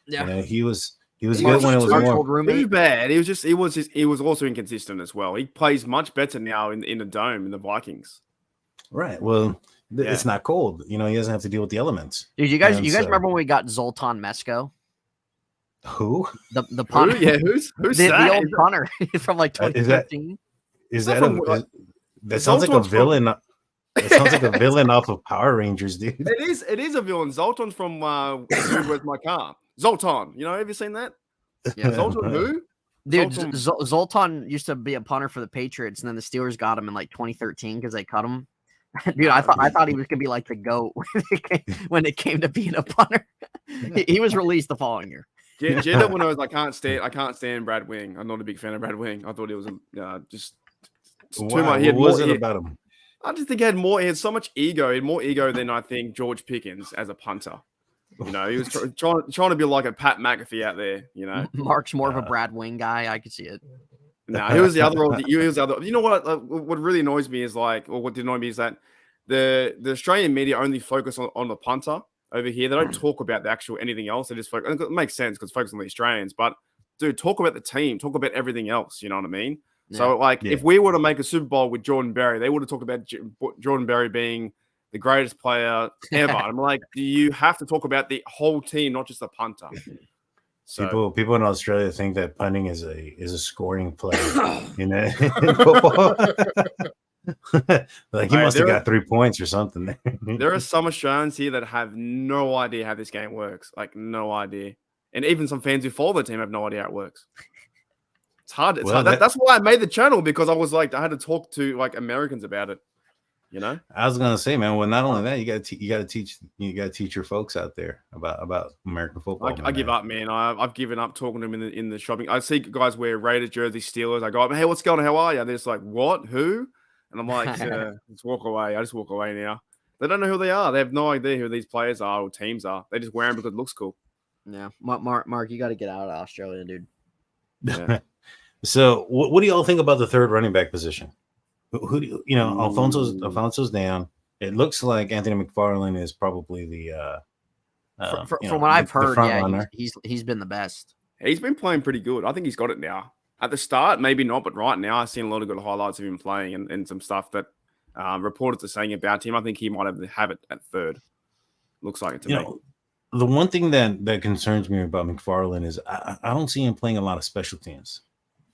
Yeah. He was good when it was warm. Too bad. He was also inconsistent as well. He plays much better now in the dome in the Vikings. Right. Well, it's not cold. He doesn't have to deal with the elements. Dude, you guys remember when we got Zoltan Mesko? Who? The punter? Yeah, who's the old punter from like 2015? That sounds like a villain? It sounds like a villain off of Power Rangers, dude. It is a villain. Zoltan's from Dude, Where's My Car? Zoltan. You know, have you seen that? Yeah. Zoltan who? Dude, Zoltan. Zoltan used to be a punter for the Patriots, and then the Steelers got him in like 2013 because they cut him. Dude, I thought he was gonna be like the GOAT when it came to being a punter. He was released the following year. Jada knows I can't stand Brad Wing. I'm not a big fan of Brad Wing. I thought he was just too much. What was it about him? I just think he had so much ego. He had more ego than I think George Pickens as a punter. You know, he was trying to be like a Pat McAfee out there. You know, Mark's more of a Brad Wing guy. I could see it. No, he was the other. You know what really annoys me is what did annoy me is that the Australian media only focus on the punter over here. They don't talk about the actual anything else. They just focus. And it makes sense because focus on the Australians. But dude, talk about the team. Talk about everything else. You know what I mean? Yeah. So if we were to make a Super Bowl with Jordan Berry, they would have talked about Jordan Berry being the greatest player ever. I'm like, you have to talk about the whole team, not just the punter. So people in Australia think that punting is a scoring play, in football. Like he must have got 3 points or something. There are some Australians here that have no idea how this game works, like no idea, and even some fans who follow the team have no idea how it works. It's hard. That's why I made the channel, because I was like, I had to talk to like Americans about it. You know, I was gonna say, man. Well, not only that, you got to teach your folks out there about American football. I give up, man. I've given up talking to them in the shopping. I see guys wear Raiders jerseys, Steelers. I go, hey, what's going on? How are you? They're just like, what? Who? And I'm like, just walk away. I just walk away now. They don't know who they are. They have no idea who these players are or teams are. They just wear them because it looks cool. Yeah, Mark, you got to get out of Australia, dude. Yeah. So, what do you all think about the third running back position? Who do you know? Alfonso's down. It looks like Anthony McFarland is probably the from what I've heard. Yeah, he's been the best. He's been playing pretty good. I think he's got it now. At the start, maybe not, but right now, I've seen a lot of good highlights of him playing and some stuff that reporters are saying about him. I think he might have it at third. Looks like it to me. The one thing that concerns me about McFarland is I don't see him playing a lot of special teams,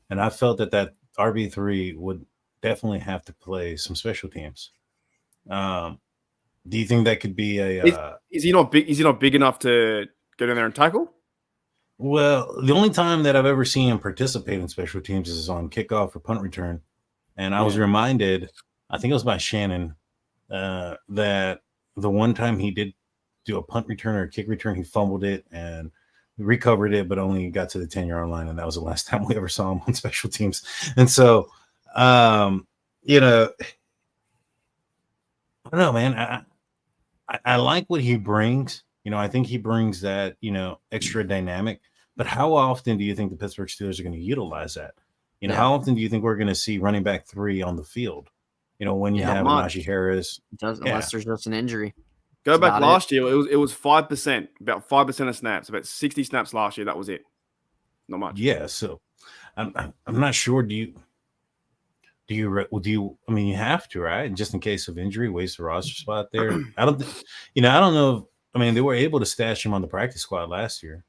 and I felt that RB3 would definitely have to play some special teams. Do you think that could be is he not big? Is he not big enough to get in there and tackle? Well, the only time that I've ever seen him participate in special teams is on kickoff or punt return. And I was reminded, I think it was by Shannon, that the one time he did do a punt return or a kick return, he fumbled it and recovered it, but only got to the 10-yard line. And that was the last time we ever saw him on special teams. And so, I don't know, man. I like what he brings. I think he brings that, extra dynamic. But how often do you think the Pittsburgh Steelers are going to utilize that? How often do you think we're going to see running back 3 on the field? When you have Najee Harris. Unless there's just an injury. Go back last year. It was 5%, about 5% of snaps, about 60 snaps last year. That was it. Not much. Yeah. So I'm not sure. Do you? I mean, you have to, right? Just in case of injury, waste the roster spot there. I don't know. I mean, they were able to stash him on the practice squad last year.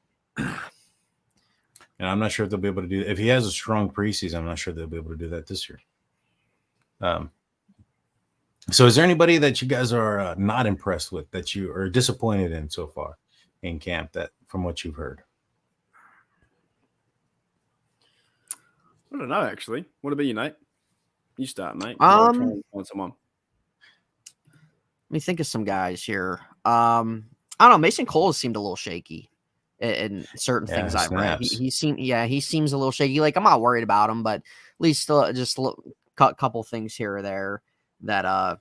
And I'm not sure if they'll be able to do that. If he has a strong preseason, I'm not sure they'll be able to do that this year. So is there anybody that you guys are not impressed with, that you are disappointed in so far in camp, that from what you've heard? I don't know, actually. What about you, Nate? You start, mate. Find someone. Let me think of some guys here. I don't know. Mason Cole seemed a little shaky in certain things I've read. He seems a little shaky. Like, I'm not worried about him, but at least just a couple things here or there that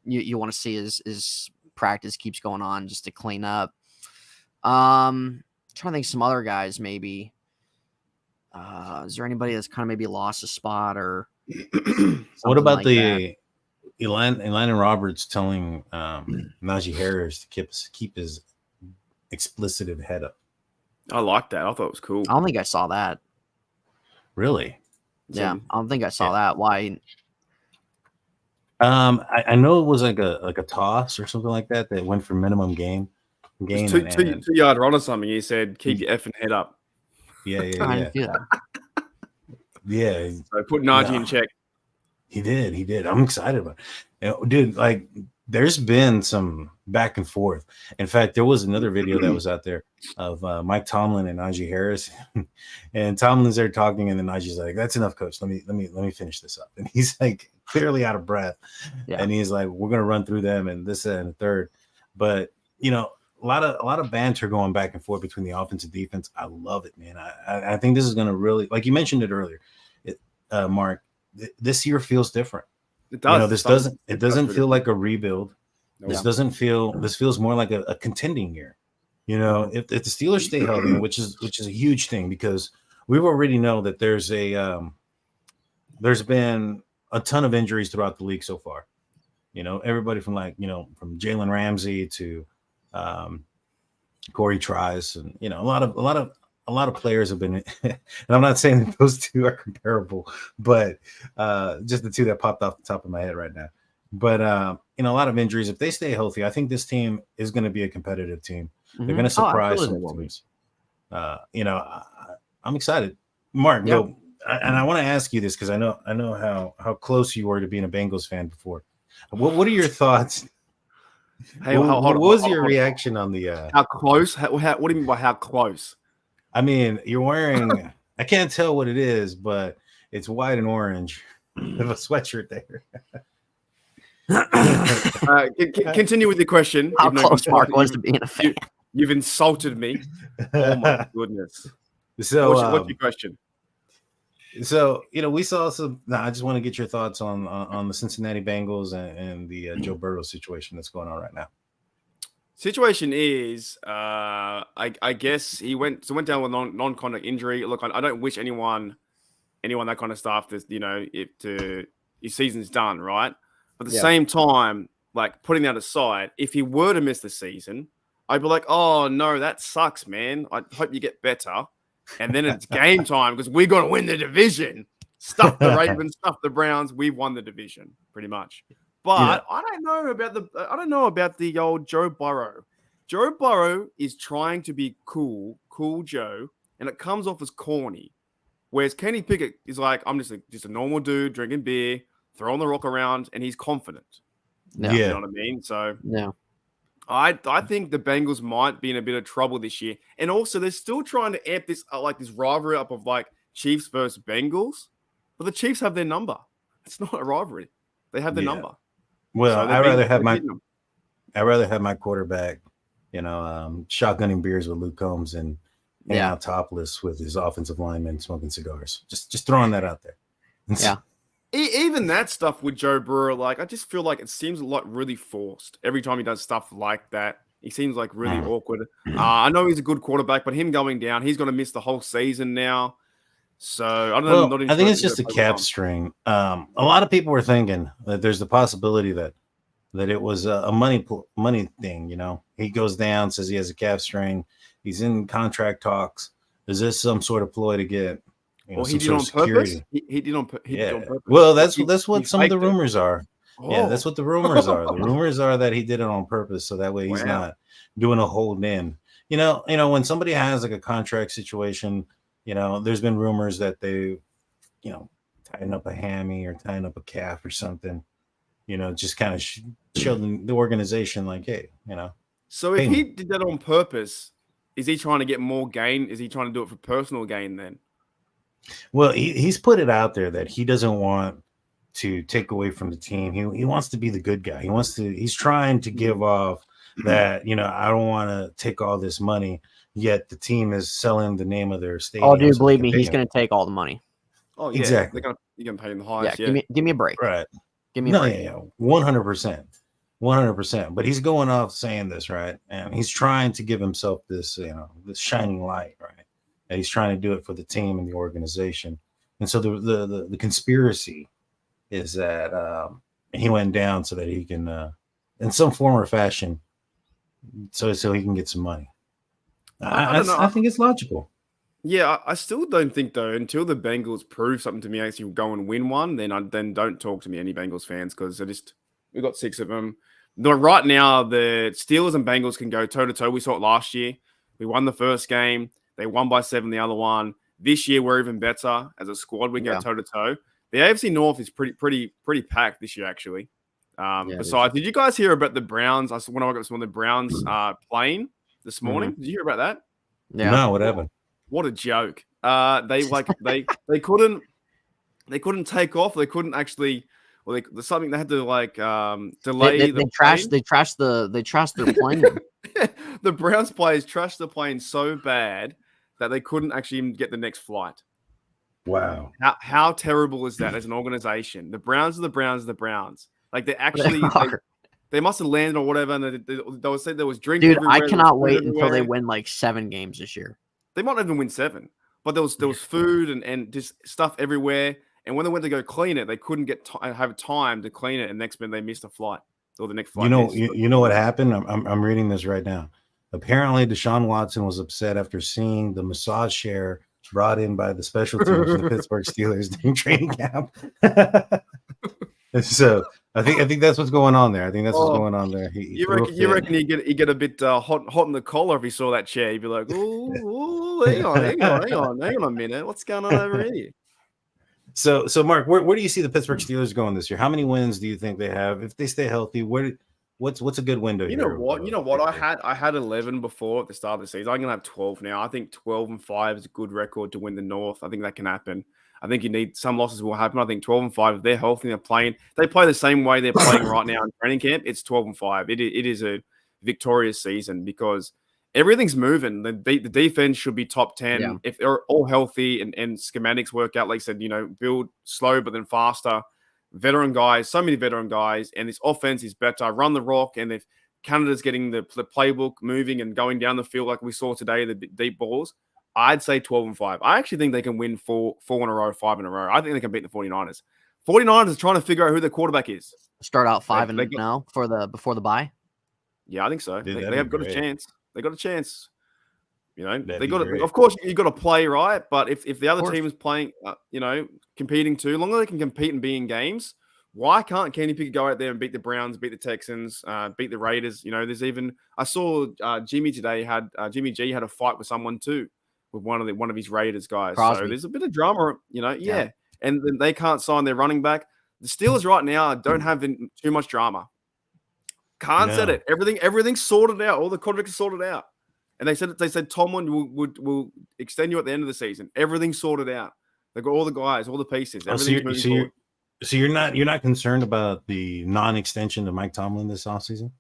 you want to see as practice keeps going on, just to clean up. Trying to think of some other guys maybe. Is there anybody that's kind of maybe lost a spot or? What about the Elan Roberts telling Najee Harris to keep his explicit head up? I like that. I thought it was cool. I don't think I saw that. Really? Yeah, I don't think I saw that. Why? I know it was like a toss or something like that went for minimum gain. 2-yard run or something. He said, "Keep your effing head up." Yeah. I didn't see that. Yeah. So put Najee in check. He did. I'm excited about it. Dude, like there's been some back and forth. In fact, there was another video that was out there of Mike Tomlin and Najee Harris, and Tomlin's there talking, and then Najee's like, "That's enough, coach. Let me finish this up." And he's like clearly out of breath, and he's like, "We're gonna run through them and this and the third." But you know, a lot of banter going back and forth between the offense and defense. I love it, man. I think this is gonna really, like you mentioned it earlier, Mark. This year feels different. It does. You know, it doesn't feel like a rebuild. This feels more like a contending year. You know, if the Steelers stay healthy, which is a huge thing, because we already know that there's been a ton of injuries throughout the league so far. You know, everybody from from Jalen Ramsey to Corey Trice, and you know, a lot of players have been, and I'm not saying that those two are comparable, but just the two that popped off the top of my head right now. But you know, a lot of injuries. If they stay healthy, I think this team is going to be a competitive team. They're going to surprise some teams. You know, I'm excited. Mark, go. And I want to ask you this because I know how close you were to being a Bengals fan before. What are your thoughts? Hey, what was your reaction on the how close? What do you mean by how close? I mean, you're wearing, I can't tell what it is, but it's white and orange. You have a sweatshirt there. Continue with your question. How close Mark was to being a fan. You've insulted me. Oh, my goodness. So, what's your question? So, you know, we saw some. I just want to get your thoughts on the Cincinnati Bengals and the Joe Burrow situation that's going on right now. Situation is, I guess he went down with non-contact injury. Look, I don't wish anyone that kind of stuff. That, you know, his season's done, right? But at the same time, like putting that aside, if he were to miss the season, I'd be like, oh no, that sucks, man. I hope you get better. And then it's game time because we're gonna win the division. Stuff the Ravens, stuff the Browns. We've won the division pretty much. But I don't know about the old Joe Burrow. Joe Burrow is trying to be cool Joe, and it comes off as corny. Whereas Kenny Pickett is like, I'm just a normal dude drinking beer, throwing the rock around, and he's confident. Yeah. You know what I mean? So I think the Bengals might be in a bit of trouble this year. And also they're still trying to amp this this rivalry up of like Chiefs versus Bengals. But the Chiefs have their number. It's not a rivalry. They have their number. Well, so I'd rather have my quarterback, you know, shotgunning beers with Luke Combs and hanging out topless with his offensive lineman smoking cigars. Just throwing that out there. Yeah. Even that stuff with Joe Burrow, like I just feel like it seems like really forced. Every time he does stuff like that, he seems like really awkward. I know he's a good quarterback, but him going down, he's going to miss the whole season now. So I don't know. I think it's just a cap string. A lot of people were thinking that there's the possibility that it was a money thing. You know, he goes down, says he has a cap string. He's in contract talks. Is this some sort of ploy to get? Well, he did on purpose. He did on purpose. Well, that's what some of the rumors are. Yeah, that's what the rumors are. The rumors are that he did it on purpose, so that way he's not doing a hold in. You know, when somebody has like a contract situation, you know, there's been rumors that they, you know, tying up a hammy or tying up a calf or something. You know, just kind of show the organization like, hey, you know. So if he did that on purpose, is he trying to get more gain? Is he trying to do it for personal gain then? Well, he's put it out there that he doesn't want to take away from the team. He wants to be the good guy. He's trying to give off that, you know, I don't want to take all this money, yet the team is selling the name of their stadium. Oh, dude, believe me, he's going to take all the money. Oh, yeah. Exactly. You're going to pay him the highest. Yeah, give me a break. Right. Give me a break. Yeah, 100%. 100%. But he's going off saying this, right? And he's trying to give himself this, you know, this shining light, right? And he's trying to do it for the team and the organization. And so the conspiracy is that he went down so that he can, in some form or fashion, so he can get some money. I think it's logical. Yeah, I still don't think though, until the Bengals prove something to me, actually go and win one, then don't talk to me, any Bengals fans, because we've got 6 of them. Right now, the Steelers and Bengals can go toe to toe. We saw it last year. We won the first game. They won by 7 the other one. This year, we're even better as a squad. We can go toe to toe. The AFC North is pretty packed this year, actually. Besides, did you guys hear about the Browns? When I got some of the Browns playing this morning. Did you hear about that? Yeah. No, what happened? What a joke. They couldn't take off. They couldn't actually. Well, there's something they had to delay. They trashed their plane. The Browns players trashed the plane so bad that they couldn't actually even get the next flight. Wow. How terrible is that as an organization? The Browns are the Browns are the Browns. Like they actually they must have landed or whatever, and they said there was drinking. Dude, I cannot wait until they win like 7 games this year. They might not even win 7, but there was food and just stuff everywhere. And when they went to go clean it, they couldn't have time to clean it. And next minute they missed a flight or the next flight. You know what happened? I'm reading this right now. Apparently, Deshaun Watson was upset after seeing the massage chair brought in by the special teams of the Pittsburgh Steelers during training camp. So I think that's what's going on there. I think that's what's going on there. You reckon he get a bit hot in the collar if he saw that chair? He'd be like, "Ooh, hang on a minute, what's going on over here?" So Mark, where do you see the Pittsburgh Steelers going this year? How many wins do you think they have if they stay healthy? What's a good window? You know what? I had 11 before at the start of the season. I'm gonna have 12 now. I think 12-5 is a good record to win the North. I think that can happen. I think you need some losses will happen. I think 12-5, if they're healthy, they're playing. They play the same way they're playing right now in training camp. It's 12-5. It is a victorious season because everything's moving. The defense should be top 10 if they're all healthy and schematics work out. Like I said, build slow but then faster. Veteran guys, so many veteran guys, and this offense is better. Run the rock, and if Canada's getting the playbook moving and going down the field like we saw today, the deep balls, I'd say 12-5. I actually think they can win 4 in a row, 5 in a row. I think they can beat the 49ers. 49ers are trying to figure out who their quarterback is. Start out 5-0 before the bye. Yeah, I think so. Dude, they have got a chance. They got a chance. That'd they got to, of course you got to play right, but if the other team is playing, competing too, long as they can compete and be in games, why can't Kenny Pickett go out there and beat the Browns, beat the Texans, beat the Raiders? There's even I saw Jimmy today Jimmy G had a fight with someone too, with one of his Raiders guys. Crosby. So there's a bit of drama, and then they can't sign their running back. The Steelers right now don't have too much drama. Can't set it. Everything's sorted out. All the contracts are sorted out. And they said Tomlin will extend you at the end of the season. Everything's sorted out. They've got all the guys, all the pieces. Everything's moving forward. So you're not concerned about the non-extension to Mike Tomlin this offseason?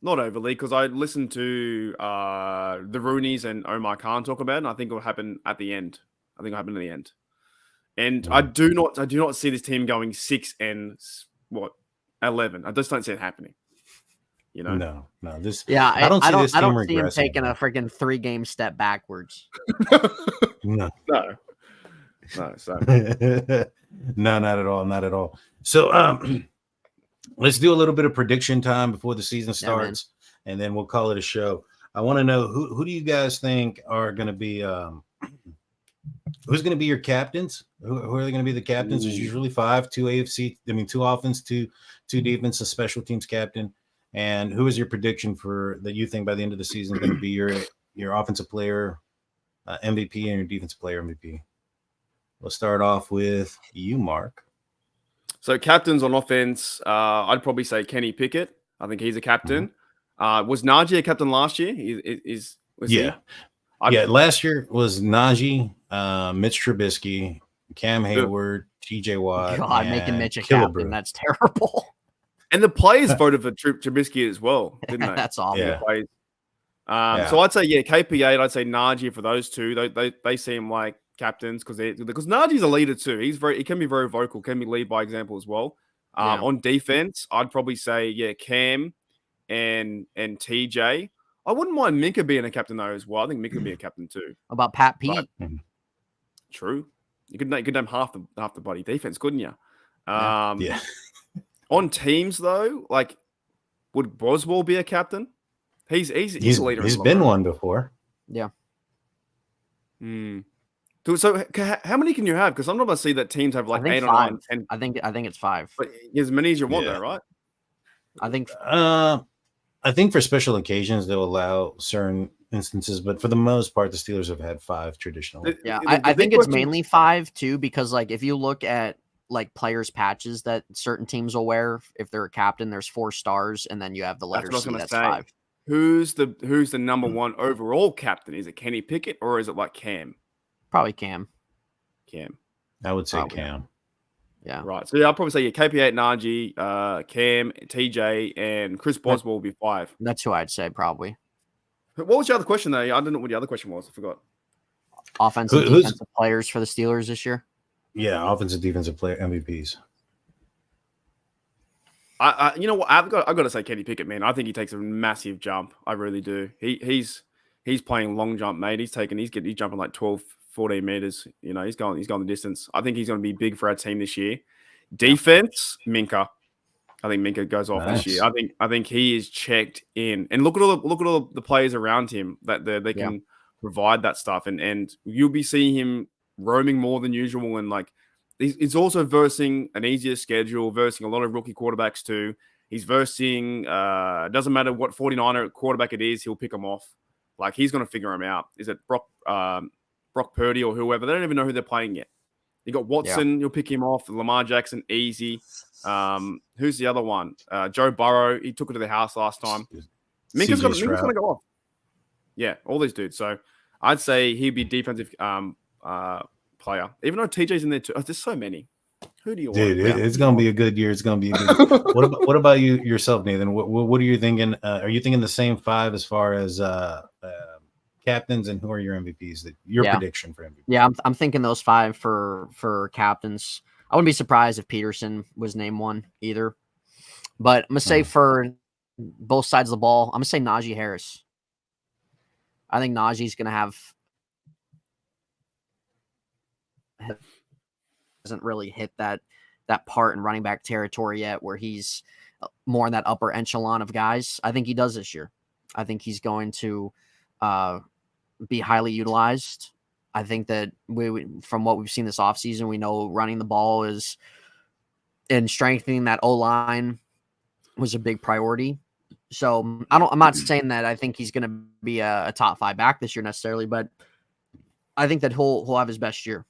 Not overly, because I listened to the Rooneys and Omar Khan talk about it, and I think it'll happen at the end. And I do not see this team going 6-11. I just don't see it happening. No. I don't see him taking a freaking 3-game step backwards. No. So. No, not at all. So let's do a little bit of prediction time before the season starts, and then we'll call it a show. I want to know who do you guys think are going to be who's going to be your captains? Who are they going to be the captains? There's usually 5, 2 offense, 2 defense, a special teams captain. And who is your prediction that you think by the end of the season going to be your offensive player MVP and your defensive player MVP? We'll start off with you, Mark. So captains on offense, I'd probably say Kenny Pickett. I think he's a captain. Was Najee a captain last year? Last year was Najee, Mitch Trubisky, Cam Hayward, TJ Watt. God, making Mitch a captain, that's terrible. And the players voted for Trubisky as well, didn't they? That's awful. Yeah. So I'd say, KP8, I'd say Najee for those two. They seem like captains because Najee's a leader too. He can be very vocal, can be lead by example as well. On defense, I'd probably say, Cam and TJ. I wouldn't mind Minka being a captain though as well. I think Minka would be a captain too. About Pat Pete? True. You could name half the bloody defense, couldn't you? On teams though, would Boswell be a captain? He's a leader. He's been one before. Yeah. So how many can you have? Because I'm not going to see that teams have 8 or 9, 10. I think it's 5. But as many as you want, though, right? I think. I think for special occasions they'll allow certain instances, but for the most part, the Steelers have had 5 traditionally. I think it's mainly 5 too, because if you look at like players patches that certain teams will wear. If they're a captain, there's 4 stars, and then you have the letter That's what I was C. going to That's say. 5. Who's the number one overall captain? Is it Kenny Pickett or is it like Cam? Probably Cam. I would say Probably. Cam. Yeah. Right. So I'll probably say KP8, Najee, Cam, TJ, and Chris Boswell will be 5. That's who I'd say probably. What was the other question though? I don't know what the other question was. I forgot. Offensive, defensive players for the Steelers this year. Yeah, offensive, defensive player MVPs. You know what? I've got to say Kenny Pickett, man. I think he takes a massive jump. I really do. He's playing long jump, mate. He's jumping like 12, 14 meters. You know, he's going the distance. I think he's going to be big for our team this year. Defense, Minka. I think Minka goes off this year. I think he is checked in. And look at all the players around him that they can provide that stuff. And you'll be seeing him roaming more than usual. And like he's also versing an easier schedule, versing a lot of rookie quarterbacks too. He's versing doesn't matter what 49er quarterback it is, he'll pick them off. Like he's going to figure them out. Is it Brock Purdy or whoever? They don't even know who they're playing yet. You got Watson, you'll pick him off. Lamar Jackson, easy. Who's the other one? Joe Burrow. He took it to the house last time. Minka's going to go off. Yeah, all these dudes. So I'd say he'd be defensive player. Even though TJ's in there too. Oh, there's so many. Who do you want? Dude, it's going to be a good year. It's going to be a good year. What about you yourself, Nathan? What are you thinking? Are you thinking the same 5 as far as captains, and who are your MVPs? Your prediction for MVP? Yeah, I'm thinking those 5 for captains. I wouldn't be surprised if Peterson was named one either. But I'm going to say for both sides of the ball, I'm going to say Najee Harris. I think Najee's going to hasn't really hit that part in running back territory yet where he's more in that upper echelon of guys. I think he does this year. I think he's going to be highly utilized. I think that from what we've seen this offseason, we know running the ball is and strengthening that O-line was a big priority. So I'm not saying that I think he's going to be a top 5 back this year necessarily, but I think that he'll have his best year.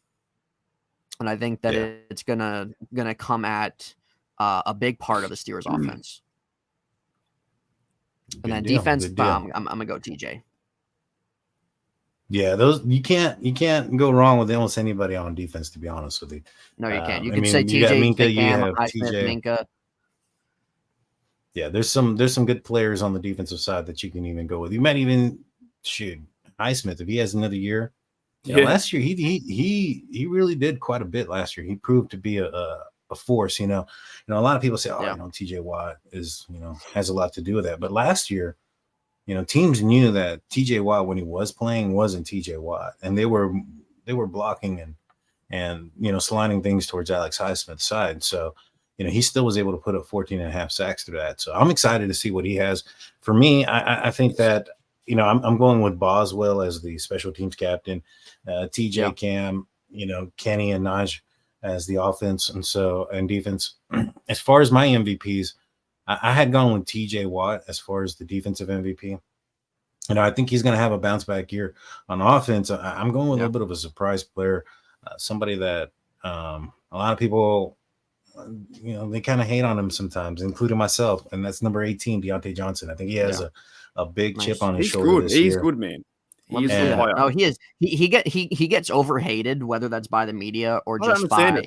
And I think that it's gonna come at a big part of the Steelers offense. And then defense, I'm gonna go TJ. Yeah, those you can't go wrong with almost anybody on defense. To be honest with you, no, you can't. You can say TJ, Minka, you have TJ, Minka. Yeah, there's some good players on the defensive side that you can even go with. You might even shoot Highsmith if he has another year. Yeah, last year he really did quite a bit. Last year he proved to be a force. You know, a lot of people say, TJ Watt is has a lot to do with that. But last year, teams knew that TJ Watt when he was playing wasn't TJ Watt, and they were blocking and sliding things towards Alex Highsmith's side. So he still was able to put up 14.5 sacks through that. So I'm excited to see what he has. For me, I think that. I'm going with Boswell as the special teams captain, TJ Cam, Kenny and Naj as the offense and defense. As far as my MVPs, I had gone with TJ Watt as far as the defensive MVP. I think he's going to have a bounce back year on offense. I'm going with a little bit of a surprise player, somebody that a lot of people, they kind of hate on him sometimes, including myself, and that's number 18, Deontay Johnson. I think he has a big chip on his shoulder this year. He's good, man. He's good. No, he is. He gets overhated, whether that's by the media or just by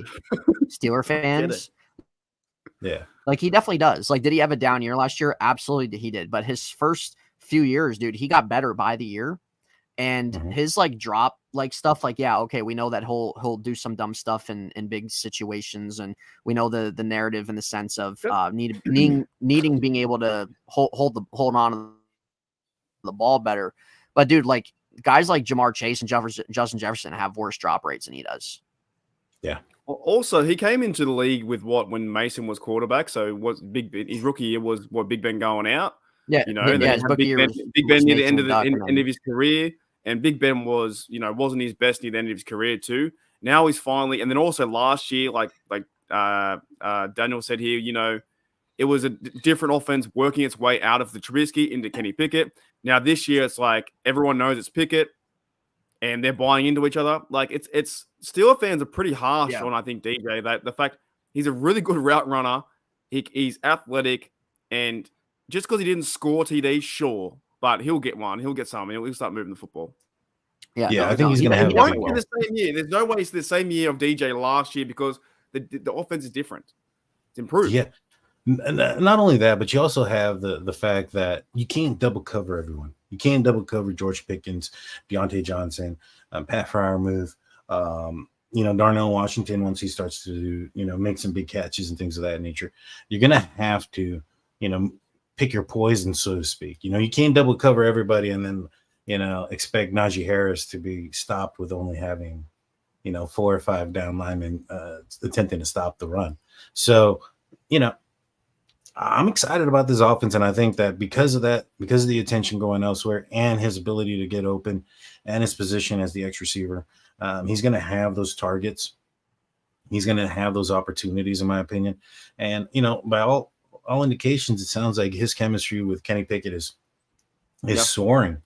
Steeler fans. Yeah, like he definitely does. Like, did he have a down year last year? Absolutely, he did. But his first few years, dude, he got better by the year. And his drop stuff, we know that he'll do some dumb stuff in big situations, and we know the narrative in the sense of needing being able to hold on to the ball better. But dude, guys like Jamar Chase and Justin Jefferson have worse drop rates than he does. Yeah. Also, he came into the league with when Mason was quarterback. So his rookie year was Big Ben going out. Yeah. Big Ben near the end of his career. And Big Ben was, wasn't his best near the end of his career too. Now he's finally, and then also last year, Daniel said here, it was a different offense working its way out of the Trubisky into Kenny Pickett. Now this year, it's everyone knows it's Pickett. and they're buying into each other. Like it's Steelers fans are pretty harsh Yeah. on, I think, DJ, that the fact he's a really good route runner. He's athletic, and just because he didn't score TD, sure, but he'll get one. He'll get some. He'll start moving the football. I think he's going to have it won't be the same year. There's no way it's the same year of DJ last year because the offense is different. It's improved. Yeah. Not only that, but you also have the fact that you can't double cover everyone. You can't double cover George Pickens, Deontay Johnson, Pat Freiermuth, Darnell Washington once he starts to, make some big catches and things of that nature. You're going to have to, pick your poison, so to speak. You can't double cover everybody and then, expect Najee Harris to be stopped with only having, 4 or 5 down linemen attempting to stop the run. So, I'm excited about this offense, and I think that because of the attention going elsewhere and his ability to get open and his position as the X receiver, he's going to have those targets. He's going to have those opportunities, in my opinion. And, by all indications, it sounds like his chemistry with Kenny Pickett is soaring.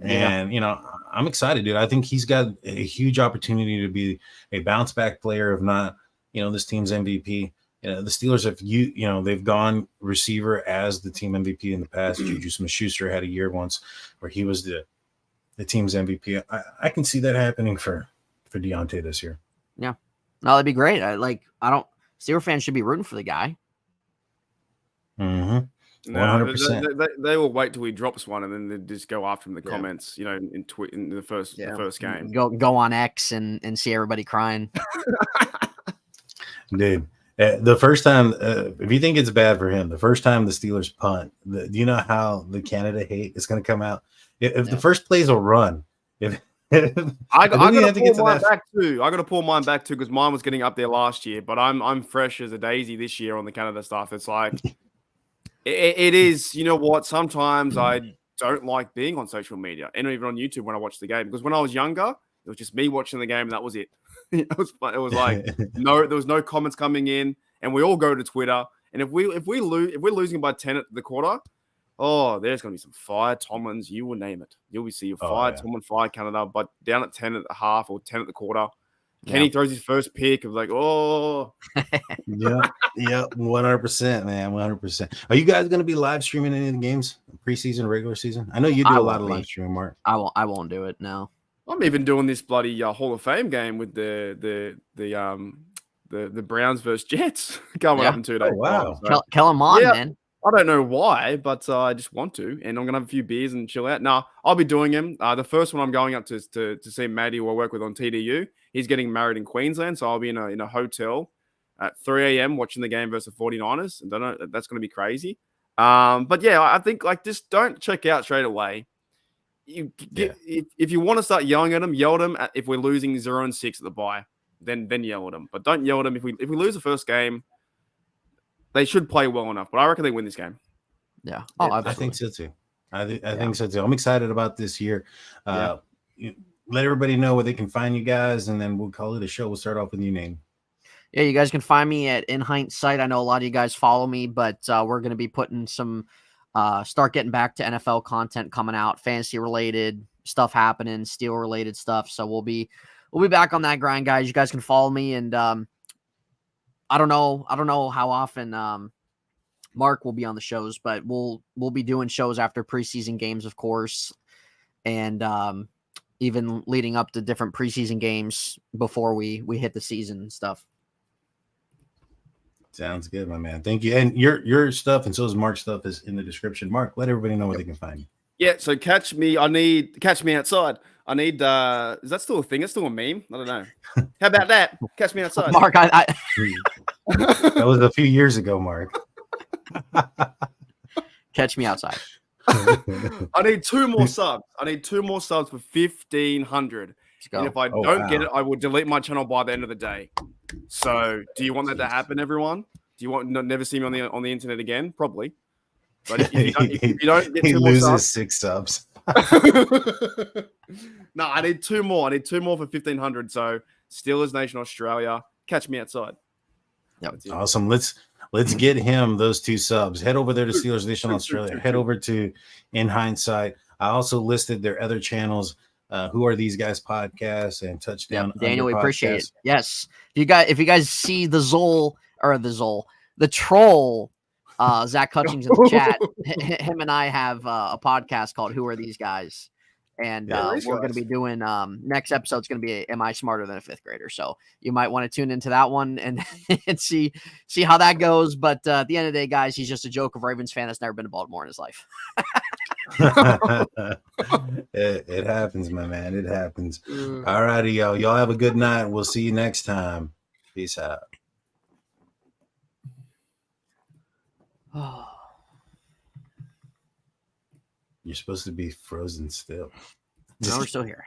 And, I'm excited, dude. I think he's got a huge opportunity to be a bounce back player, if not, this team's MVP. The Steelers have they've gone receiver as the team MVP in the past. Juju Smith-Schuster had a year once where he was the team's MVP. I can see that happening for Deontay this year. Yeah, no, that'd be great. Steelers fans should be rooting for the guy. 100%. They will wait till he drops one and then they just go after him in the comments. In the first game. Go on X and see everybody crying. Dude. The first time, if you think it's bad for him, the first time the Steelers punt, do you know how the Canada hate is going to come out? If the first plays will run, I got to pull mine back too because mine was getting up there last year, but I'm fresh as a daisy this year on the Canada stuff. It's like it is. You know what? Sometimes I don't like being on social media and even on YouTube when I watch the game because when I was younger, it was just me watching the game and that was it. It was like there was no comments coming in, and we all go to Twitter. And if we're losing by 10 at the quarter, there's gonna be some fire Tomlins. You will name it. You'll be seeing fire Tomlin, fire Canada. But down at 10 at the half or 10 at the quarter, Kenny throws his first pick of like, yeah, 100%, man, 100%. Are you guys gonna be live streaming any of the games, preseason, regular season? I know you do a lot of live streaming, Mark. I won't do it. No. I'm even doing this bloody Hall of Fame game with the Browns versus Jets coming up in 2 days. Oh, wow. Kill him on, man. I don't know why, but I just want to, and I'm gonna have a few beers and chill out. Now I'll be doing him. The first one I'm going up to see Maddie, who I work with on TDU. He's getting married in Queensland, so I'll be in a hotel at 3 a.m. watching the game versus the 49ers. And don't know, that's gonna be crazy. But yeah, I think just don't check out straight away. If you want to start yelling at them, yell at them if we're losing 0-6 at the bye, then yell at them. But don't yell at them if we lose the first game. They should play well enough, but I reckon they win this game. Yeah, I think so too. I think so too. I'm excited about this year. Let everybody know where they can find you guys, and then we'll call it a show. We'll start off with your name. Yeah, you guys can find me at In Hindsight. I know a lot of you guys follow me, but we're going to be putting some. Start getting back to NFL content coming out, fantasy related stuff happening, Steel related stuff. So we'll be back on that grind, guys. You guys can follow me, and I don't know how often Mark will be on the shows, but we'll be doing shows after preseason games, of course, and even leading up to different preseason games before we hit the season and stuff. Sounds good, my man. Thank you. And your stuff and so is Mark's stuff is in the description. Mark, let everybody know where they can find you. Yeah, so catch me outside. I need is that still a thing? It's still a meme? I don't know. How about that? Catch me outside. Mark, that was a few years ago, Mark. Catch me outside. I need 2 more subs. I need 2 more subs for 1,500. And if I don't get it, I will delete my channel by the end of the day. So, do you want that to happen, everyone? Do you want never see me on the internet again? Probably. But if you don't get 2 more loses subs, 6 subs. No, I need 2 more. I need 2 more for 1,500. So, Steelers Nation Australia, catch me outside. Yep. Awesome. Let's get him those 2 subs. Head over there to Steelers Nation Australia. Head over to In Hindsight. I also listed their other channels Who Are These Guys podcast and Touchdown Daniel, we Under appreciate it. podcast. Yes, if you guys see the troll, Zach Hutchings in the chat, him and I have a podcast called Who Are These Guys? And we're going to be doing next episode's going to be Am I Smarter Than a Fifth Grader? So you might want to tune into that one and see how that goes. But at the end of the day, guys, he's just a joke of Ravens fan that's never been to Baltimore in his life. It happens, my man. It happens. All righty, y'all have a good night. We'll see you next time. Peace out. You're supposed to be frozen still. No, we're still here.